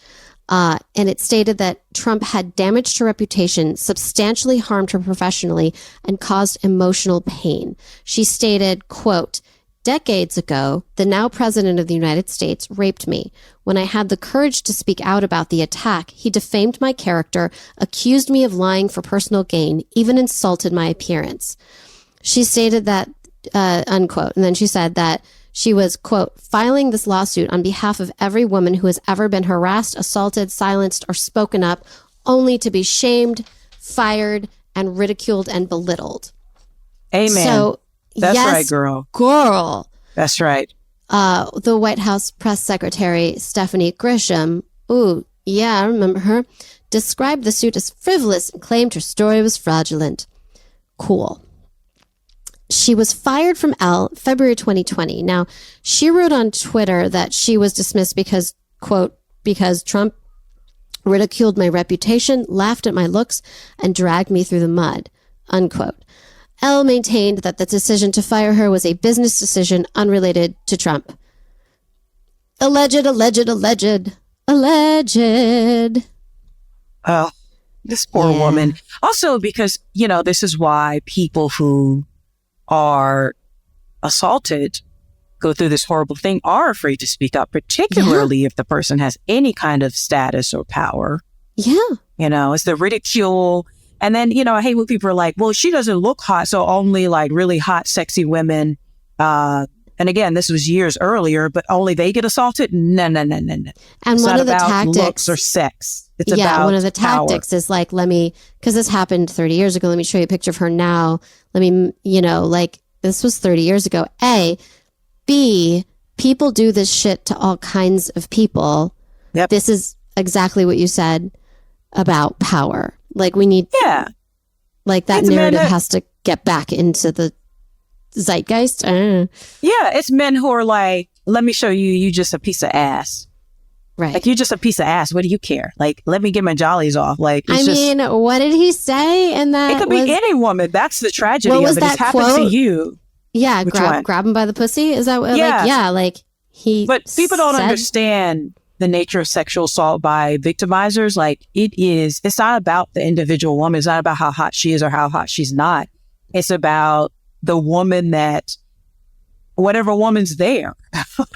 And it stated that Trump had damaged her reputation, substantially harmed her professionally, and caused emotional pain. She stated, quote, "Decades ago, the now president of the United States raped me. When I had the courage to speak out about the attack, he defamed my character, accused me of lying for personal gain, even insulted my appearance." She stated that, unquote, and then she said that she was, quote, "filing this lawsuit on behalf of every woman who has ever been harassed, assaulted, silenced, or spoken up, only to be shamed, fired, and ridiculed and belittled." Amen. So, that's yes, right, girl. Girl. That's right. The White House press secretary, Stephanie Grisham, ooh, yeah, I remember her, described the suit as frivolous and claimed her story was fraudulent. Cool. She was fired from Elle February 2020. Now, she wrote on Twitter that she was dismissed because, quote, "because Trump ridiculed my reputation, laughed at my looks, and dragged me through the mud," unquote. Elle maintained that the decision to fire her was a business decision unrelated to Trump. Alleged. Oh, this poor woman. Also, because, this is why people who are assaulted, go through this horrible thing, are afraid to speak up, particularly if the person has any kind of status or power. Yeah. It's the ridicule. And then, I hate when people are like, well, she doesn't look hot, so only like really hot, sexy women. And again, this was years earlier, but only they get assaulted? No. And it's one not of the about tactics, looks or sex. It's about one of the power. tactics is like, because this happened 30 years ago. Let me show you a picture of her now. Let me, this was 30 years ago. A. B. People do this shit to all kinds of people. Yep. This is exactly what you said about power. Like we need, like that narrative has to get back into the zeitgeist. Yeah, it's men who are like, let me show you, you just a piece of ass. Right. Like, you're just a piece of ass. What do you care? Like, let me get my jollies off. Like, what did he say? And that it could be any woman. That's the tragedy of it. It's happened to you. Yeah, grab him by the pussy. Is that what? He. But people don't understand the nature of sexual assault by victimizers. Like, it's not about the individual woman. It's not about how hot she is or how hot she's not. It's about the woman that, whatever woman's there.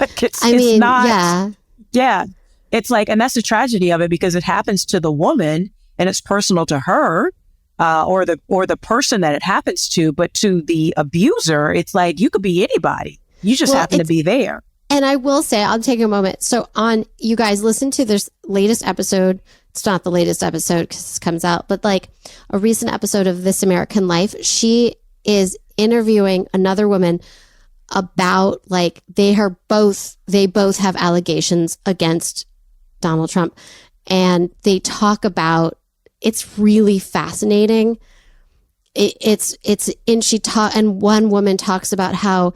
Like, it's not. Yeah. It's like, and that's the tragedy of it, because it happens to the woman and it's personal to her, or the person that it happens to, but to the abuser, it's like, you could be anybody. You just happen to be there. And I will say, I'll take a moment. So you guys listen to this latest episode. It's not the latest episode because it comes out, but like a recent episode of This American Life. She is interviewing another woman about, like, they both have allegations against Donald Trump, and they talk about, it's really fascinating. And one woman talks about how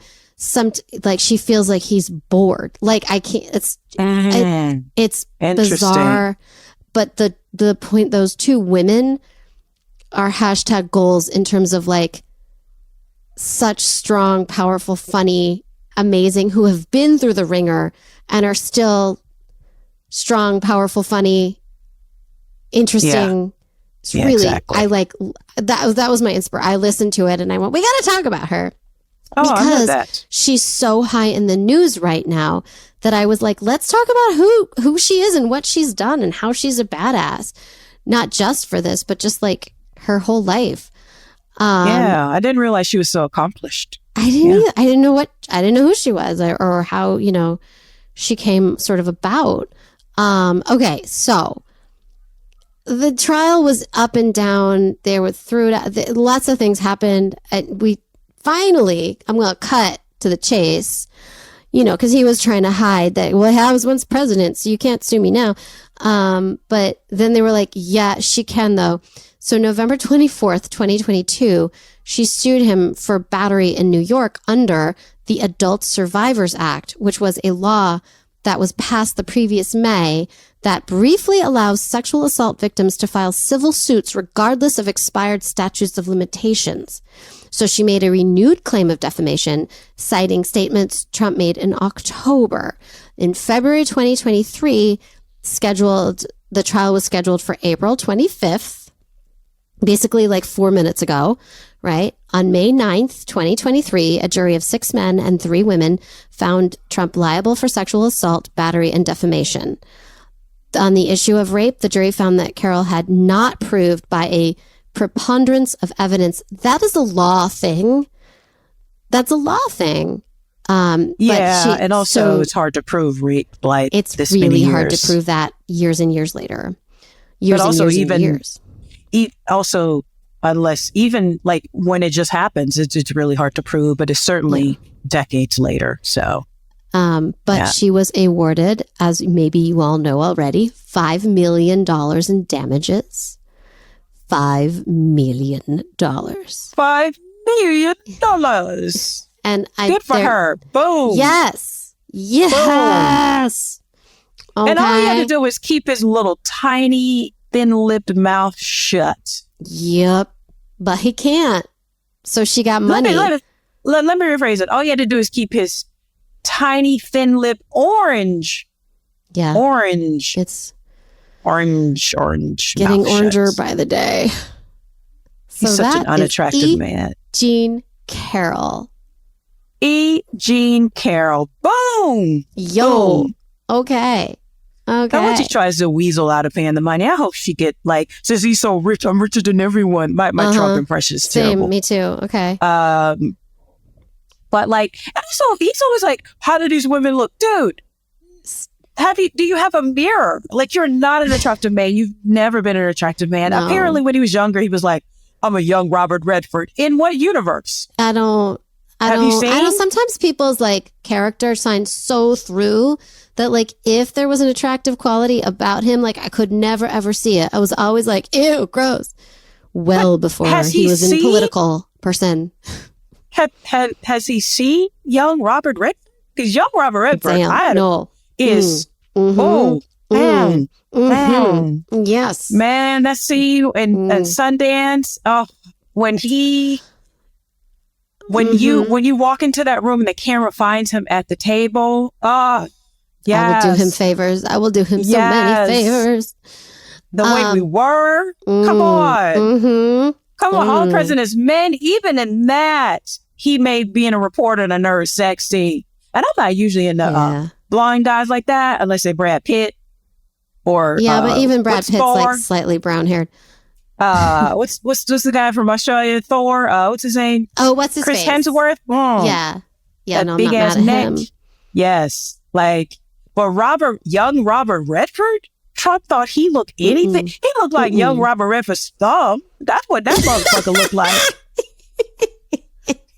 she feels like he's bored. Like, I can't, it's bizarre, but the point, those two women are hashtag goals in terms of like such strong, powerful, funny, amazing, who have been through the ringer and are still strong, powerful, funny, interesting. It's really, exactly. I like that was my inspiration. I listened to it and I went, we got to talk about her. Oh, because I love that. She's so high in the news right now that I was like, let's talk about who she is and what she's done and how she's a badass. Not just for this, but just like her whole life. I didn't realize she was so accomplished. I didn't either. I didn't know who she was or how, she came sort of about. Okay, so the trial was up and down. They were lots of things happened. We finally, I'm going to cut to the chase, because he was trying to hide that, well, I was once president, so you can't sue me now. But then they were like, yeah, she can though. So November 24th, 2022, she sued him for battery in New York under the Adult Survivors Act, which was a law that was passed the previous May that briefly allows sexual assault victims to file civil suits regardless of expired statutes of limitations. So she made a renewed claim of defamation, citing statements Trump made in October. In February 2023, the trial was scheduled for April 25th, basically like 4 minutes ago, right? On May 9th, 2023, a jury of 6 men and 3 women found Trump liable for sexual assault, battery, and defamation. On the issue of rape, the jury found that Carroll had not proved by a preponderance of evidence. That is a law thing. That's a law thing. And also it's hard to prove rape. Like it's this really many hard to years. prove that years and years later. Also, unless even like when it just happens, it's really hard to prove. But it's certainly decades later. So. She was awarded, as maybe you all know already, $5 million in damages. $5 million. $5 million. And good for her. Boom. Yes. Boom. Okay. And all he had to do was keep his little tiny, thin-lipped mouth shut. Yep. But he can't. So she got money. Let me rephrase it. All he had to do is keep his tiny, thin-lipped orange. Yeah. Orange. It's orange. Getting oranger by the day. He's such an unattractive man. Jean Carroll. Jean Carroll. Boom. Yo. Boom. Okay. And once he tries to weasel out of paying the money, I hope she get says he's so rich, I'm richer than everyone. My Trump impression is terrible. Same, me too. Okay. But so he's always like, how do these women look? Dude, do you have a mirror? Like, you're not an attractive man. You've never been an attractive man. No. Apparently when he was younger, he was like, I'm a young Robert Redford. In what universe? Have you seen? Sometimes people's character shines so through that if there was an attractive quality about him, I could never ever see it. I was always like, ew, gross. Well, before he was a political person. Has he seen young Robert Redford? Because young Robert Redford, is yes, man. That scene in Sundance. Oh, when you walk into that room and the camera finds him at the table. Oh, yeah. I will do him favors. I will do him so many favors. The way we were. Come on. Come on. All the President's Men. Even in that, he made being a reporter and a nerd sexy. And I'm not usually into blonde guys like that, unless they're Brad Pitt or but even Brad Pitt's slightly brown haired. What's the guy from Australia? Thor. What's his name? Oh, what's his Chris face? Hemsworth. Yeah. That no, big I'm not ass mad neck. at him. Yes, but young Robert Redford. Trump thought he looked anything. He looked like young Robert Redford's thumb. That's what that motherfucker looked like.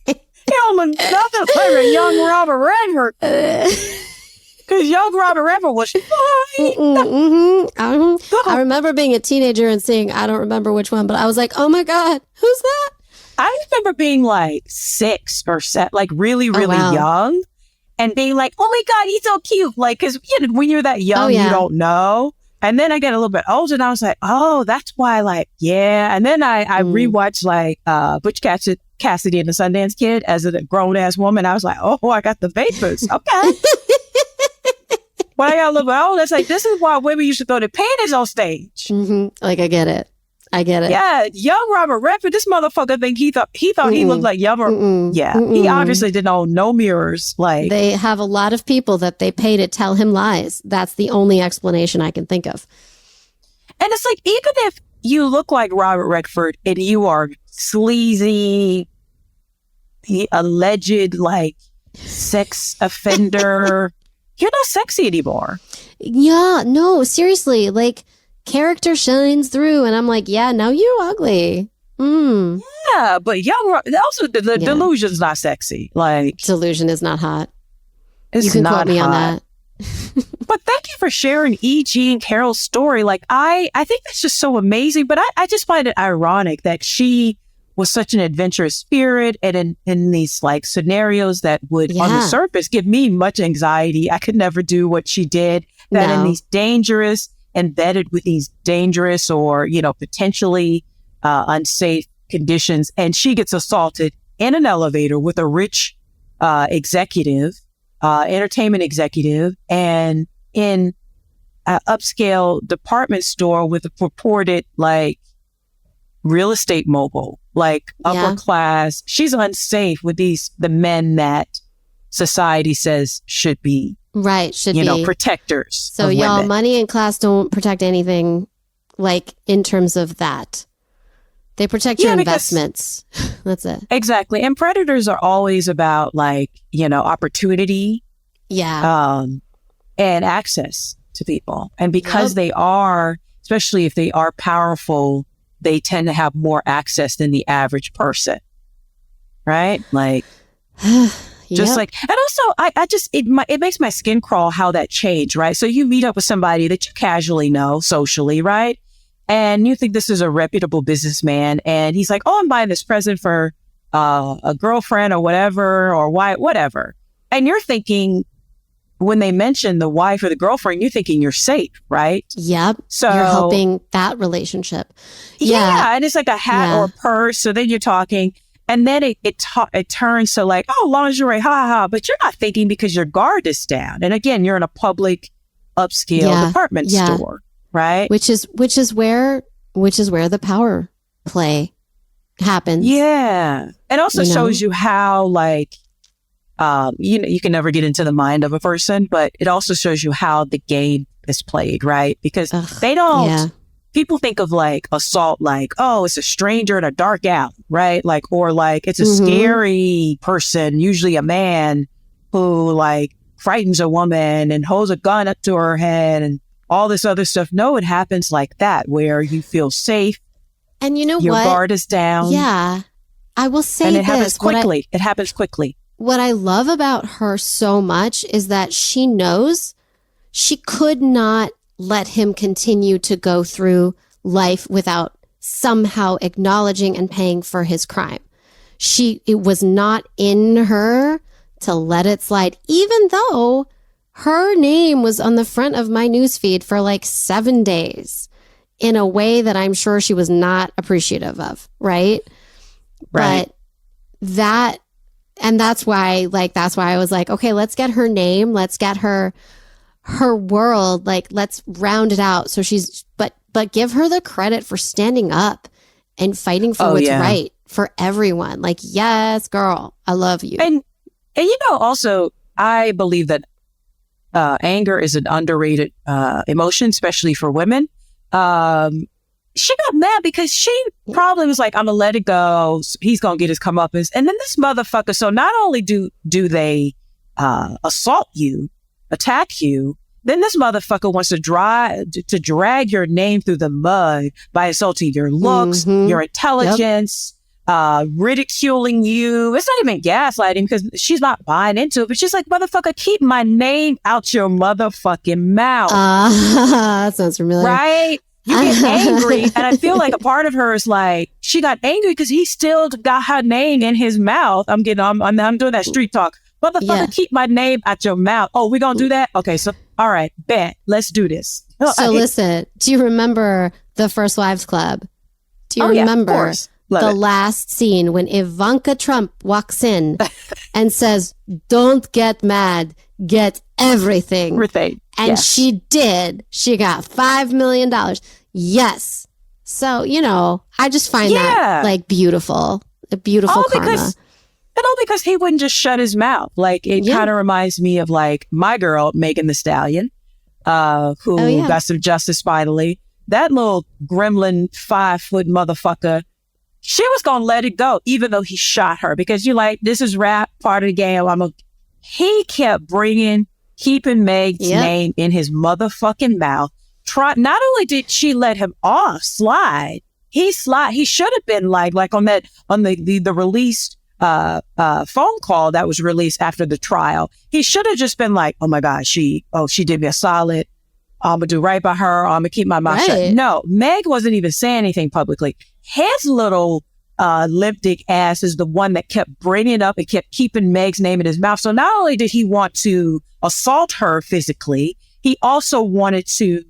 He don't look nothing like a young Robert Redford. Because young Robert Redford was fine. I remember being a teenager and seeing, I don't remember which one, but I was like, oh my God, who's that? I remember being 6 or 7, really, really young, and being like, oh my God, he's so cute. Because when you're that young, you don't know. And then I get a little bit older and I was like, oh, that's why, And then I rewatched Butch Cassidy and the Sundance Kid as a grown ass woman. I was like, oh, I got the vapors. Okay. But I got a little bit older. It's this is why women used to throw their panties on stage. I get it. Yeah, young Robert Redford, this motherfucker he thought he looked like young. He obviously didn't own no mirrors. They have a lot of people that they pay to tell him lies. That's the only explanation I can think of. And it's even if you look like Robert Redford and you are sleazy, alleged sex offender, you're not sexy anymore. Yeah, no, seriously, character shines through, and I'm like, yeah, now you're ugly. Yeah, but also the delusion's not sexy. Delusion is not hot. It's you can not quote me hot. on that. But thank you for sharing E.G. and Carroll's story. Like, I think that's just so amazing. But I just find it ironic that she was such an adventurous spirit, and in these like scenarios that would on the surface give me much anxiety. I could never do what she did. That in these dangerous, embedded with these dangerous or, you know, potentially unsafe conditions. And she gets assaulted in an elevator with a rich executive, entertainment executive, and in an upscale department store with a purported like real estate mogul, like upper class. She's unsafe with the men that society says should be protectors. So y'all, women. Money and class don't protect anything, like in terms of that. They protect your investments. That's it. Exactly. And predators are always about like, you know, opportunity. Yeah. And access to people. And because they are, especially if they are powerful, they tend to have more access than the average person. Right? Like, just like, and also it makes my skin crawl how that changed, right? So you meet up with somebody that you casually know socially, right? And you think this is a reputable businessman, and he's like, oh, I'm buying this present for a girlfriend or whatever, or whatever. And you're thinking, when they mention the wife or the girlfriend, you're thinking you're safe, right? Yep. So you're helping that relationship. Yeah. And it's like a hat or a purse. So then you're talking, and then it turns to like, oh, lingerie, ha. But you're not thinking because your guard is down. And again, you're in a public upscale department store, right? Which is where the power play happens. Yeah. It also shows you how like, you can never get into the mind of a person, but it also shows you how the game is played, right? Because they don't, people think of like assault like, oh, it's a stranger in a dark alley, right? Like, or like it's a scary person, usually a man who like frightens a woman and holds a gun up to her head and all this other stuff. No, it happens like that, where you feel safe. And you know your guard is down. Yeah. I will say and it happens quickly. It happens quickly. What I love about her so much is that she knows she could not let him continue to go through life without somehow acknowledging and paying for his crime. It was not in her to let it slide, even though her name was on the front of my newsfeed for like 7 days in a way that I'm sure she was not appreciative of. Right. But that's why I was like, okay, let's get her name. Let's get her world. Like, let's round it out. So but give her the credit for standing up and fighting for what's right for everyone. Like, yes, girl, I love you. And also, I believe that anger is an underrated emotion, especially for women. She got mad because she probably was like, I'm gonna let it go. He's gonna get his comeuppance. And then this motherfucker, so not only do they assault you, attack you, then this motherfucker wants to drag your name through the mud by insulting your looks, your intelligence, ridiculing you. It's not even gaslighting because she's not buying into it, but she's like, motherfucker, keep my name out your motherfucking mouth. That sounds familiar. Right? You get angry, and I feel like a part of her is like, she got angry because he still got her name in his mouth. I'm doing that street talk. Motherfucker, keep my name out your mouth. Oh, we're going to do that? Okay, so, all right, bet. Let's do this. So listen, do you remember the First Wives Club? Do you remember the last scene when Ivanka Trump walks in and says, don't get mad, get everything. And she did. She got $5 million. Yes. So, I just find that like beautiful. A beautiful karma. Because he wouldn't just shut his mouth. Like, it kind of reminds me of like my girl, Megan Thee Stallion, who got some justice finally. That little gremlin 5-foot motherfucker, she was going to let it go, even though he shot her, because you're like, this is rap, part of the game. He kept keeping Meg's name in his motherfucking mouth. Not only did she let him slide, he should have been like on the released phone call that was released after the trial, he should have just been like, oh my God, she did me a solid. I'm going to do right by her. I'm going to keep my mouth shut. No, Meg wasn't even saying anything publicly. His little lip dick ass is the one that kept bringing it up and kept keeping Meg's name in his mouth. So not only did he want to assault her physically, he also wanted to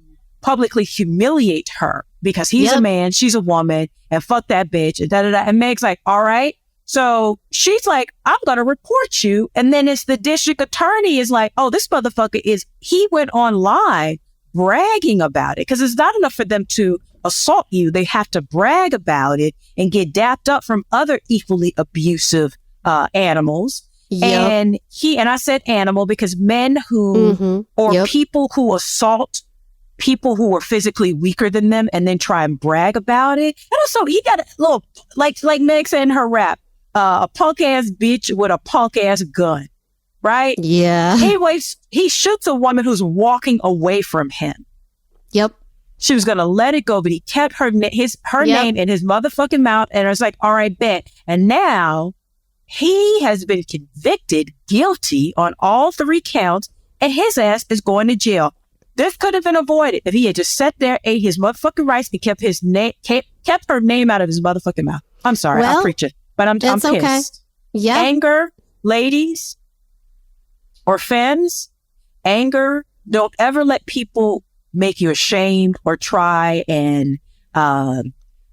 publicly humiliate her because he's a man, she's a woman, and fuck that bitch, and da-da-da. And Meg's like, all right. So she's like, I'm going to report you. And then it's the district attorney is like, oh, this motherfucker he went online bragging about it, because it's not enough for them to assault you. They have to brag about it and get dapped up from other equally abusive animals. And I said animal because men who or people who assault people who are physically weaker than them and then try and brag about it. And also he got a little, like Meg said in her rap, a punk ass bitch with a punk ass gun. Right? Yeah. He shoots a woman who's walking away from him. Yep. She was going to let it go, but he kept her name in his motherfucking mouth. And I was like, all right, bet. And now he has been convicted guilty on all 3 counts, and his ass is going to jail. This could have been avoided if he had just sat there, ate his motherfucking rice, and kept her name out of his motherfucking mouth. I'm sorry, I'm preaching, but I'm pissed. Okay. Yeah. Anger, ladies, or fans, anger, don't ever let people make you ashamed or try and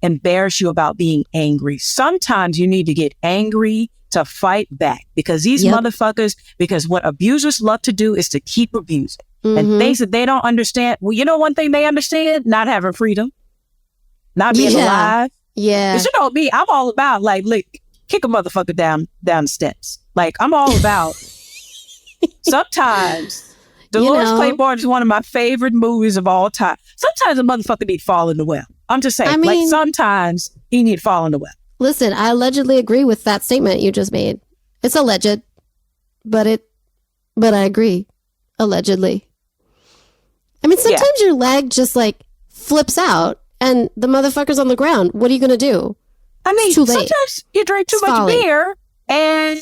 embarrass you about being angry. Sometimes you need to get angry to fight back, because these motherfuckers, because what abusers love to do is to keep abusing. And things that they don't understand. Well, you know one thing they understand? Not having freedom. Not being alive. Yeah. Because you know me, I'm all about kick a motherfucker down the steps. Like, I'm all about sometimes Dolores Claiborne is one of my favorite movies of all time. Sometimes a motherfucker need to fall in the well. I'm just saying, sometimes he need to fall in the well. Listen, I allegedly agree with that statement you just made. It's alleged, but I agree. Allegedly. I mean, sometimes your leg just flips out and the motherfucker's on the ground. What are you going to do? I mean, too late. Sometimes you drink too much beer and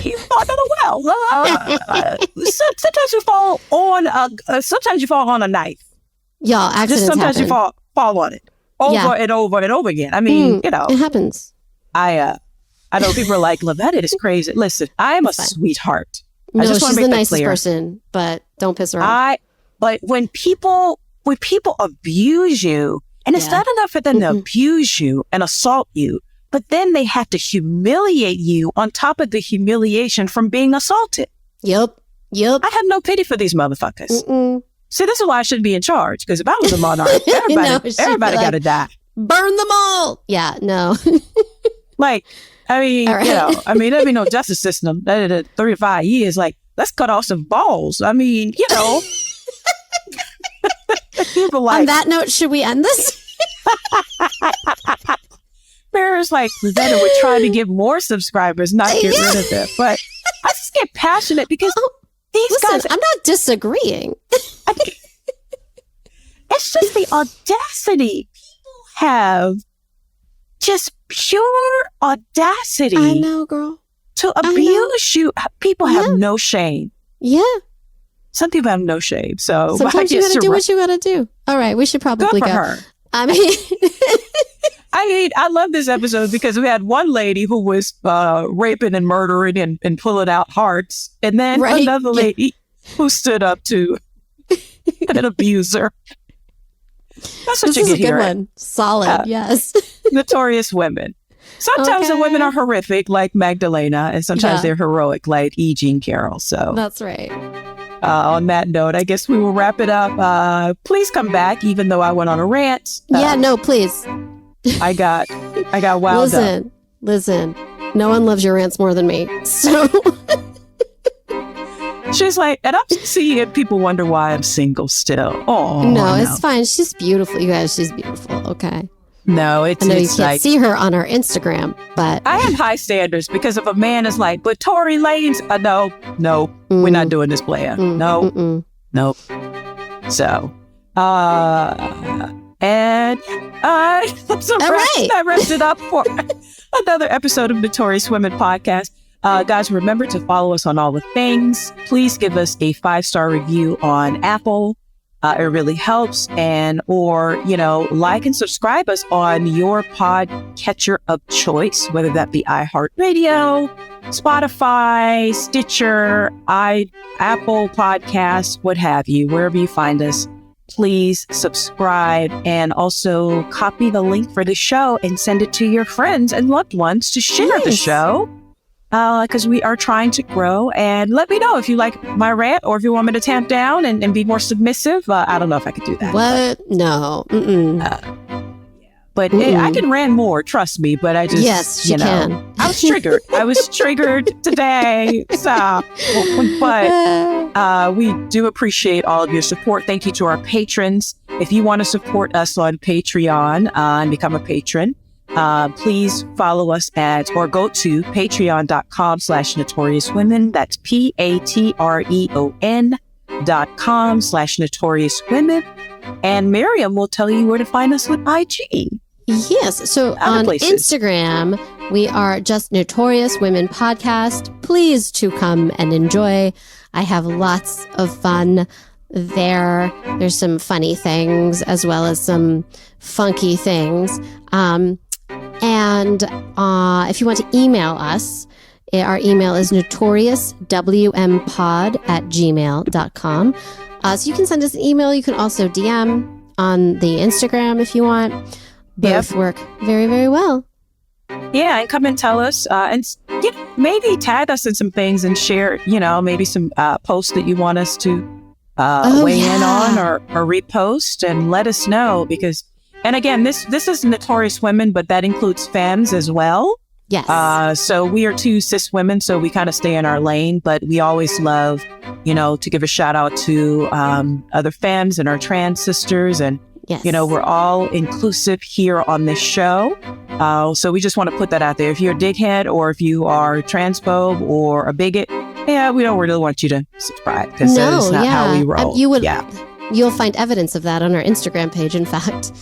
you fall in the well. Sometimes you fall on a knife. Y'all, accidents sometimes happen. you fall on it over and over and over again. I mean, it happens. I know people are like, Lavetta is crazy. Listen, I am a sweetheart. No, I just she's want to the make that nicest clear. person, but don't piss her off. But when people abuse you, and it's not enough for them to abuse you and assault you, but then they have to humiliate you on top of the humiliation from being assaulted. Yep. I have no pity for these motherfuckers. See, this is why I shouldn't be in charge, because if I was a monarch, everybody got to die. Burn them all. Yeah, no. There'd be no justice system. 3 to 5 years, let's cut off some balls. I mean, people On that note, should we end this? Miriam's like, Lavetta, we're trying to get more subscribers, not get rid of them. But I just get passionate because these guys... I'm not disagreeing. It's just the audacity. People have just pure audacity. I know, girl. To abuse you. People have no shame. Yeah. Some people have no shame. So sometimes you gotta do what you gotta do. All right, we should probably go. Her. I mean, I love this episode because we had one lady who was raping and murdering and pulling out hearts, and then another lady who stood up to an abuser. That's what this you is get a good here. One. Solid, yes. Notorious women. Sometimes the women are horrific, like Magdalena, and sometimes they're heroic, like E.G. and Carroll. So that's right. On that note, I guess we will wrap it up. Please come back, even though I went on a rant. No, please. I got wound up. Listen. No one loves your rants more than me. So she's like, and I'm seeing people wonder why I'm single still. Oh no, it's fine. She's beautiful, you guys. She's beautiful. Okay. No, I know you can't see her on our Instagram, but I have high standards because if a man is like, but Tory Lanez, no, we're not doing this plan. Nope. So, and I wrapped it up another episode of Notorious Women Podcast. Guys, remember to follow us on all the things. Please give us a 5-star review on Apple. It really helps. Or like and subscribe us on your podcatcher of choice, whether that be iHeartRadio, Spotify, Stitcher, Apple Podcasts, what have you, wherever you find us. Please subscribe and also copy the link for the show and send it to your friends and loved ones to share the show. Because we are trying to grow. And let me know if you like my rant or if you want me to tamp down and be more submissive. I don't know if I could do that. What? No. But I can rant more, trust me. But I just, yes, you can. I was triggered. I was triggered today. So, but we do appreciate all of your support. Thank you to our patrons. If you want to support us on Patreon and become a patron, please follow us or go to patreon.com/notoriouswomen. That's patreon.com/notoriouswomen. And Miriam will tell you where to find us on IG. Yes. So on Instagram, we are just Notorious Women Podcast. Please to come and enjoy. I have lots of fun there. There's some funny things as well as some funky things. And if you want to email us, our email is notoriouswmpod@gmail.com. So you can send us an email. You can also DM on the Instagram if you want. Both work very, very well. Yeah, and come and tell us, and maybe tag us in some things and share, maybe some posts that you want us to weigh in on or repost, and let us know because. And again, this is Notorious Women, but that includes femmes as well. Yes. So we are 2 cis women, so we kind of stay in our lane, but we always love, to give a shout out to other femmes and our trans sisters. And, we're all inclusive here on this show. So we just want to put that out there. If you're a dickhead or if you are a transphobe or a bigot, we don't really want you to subscribe because that's not how we roll. You'll find evidence of that on our Instagram page, in fact.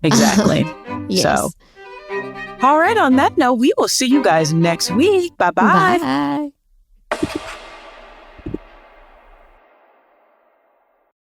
Exactly. Yes. So, all right. On that note, we will see you guys next week. Bye-bye. Bye.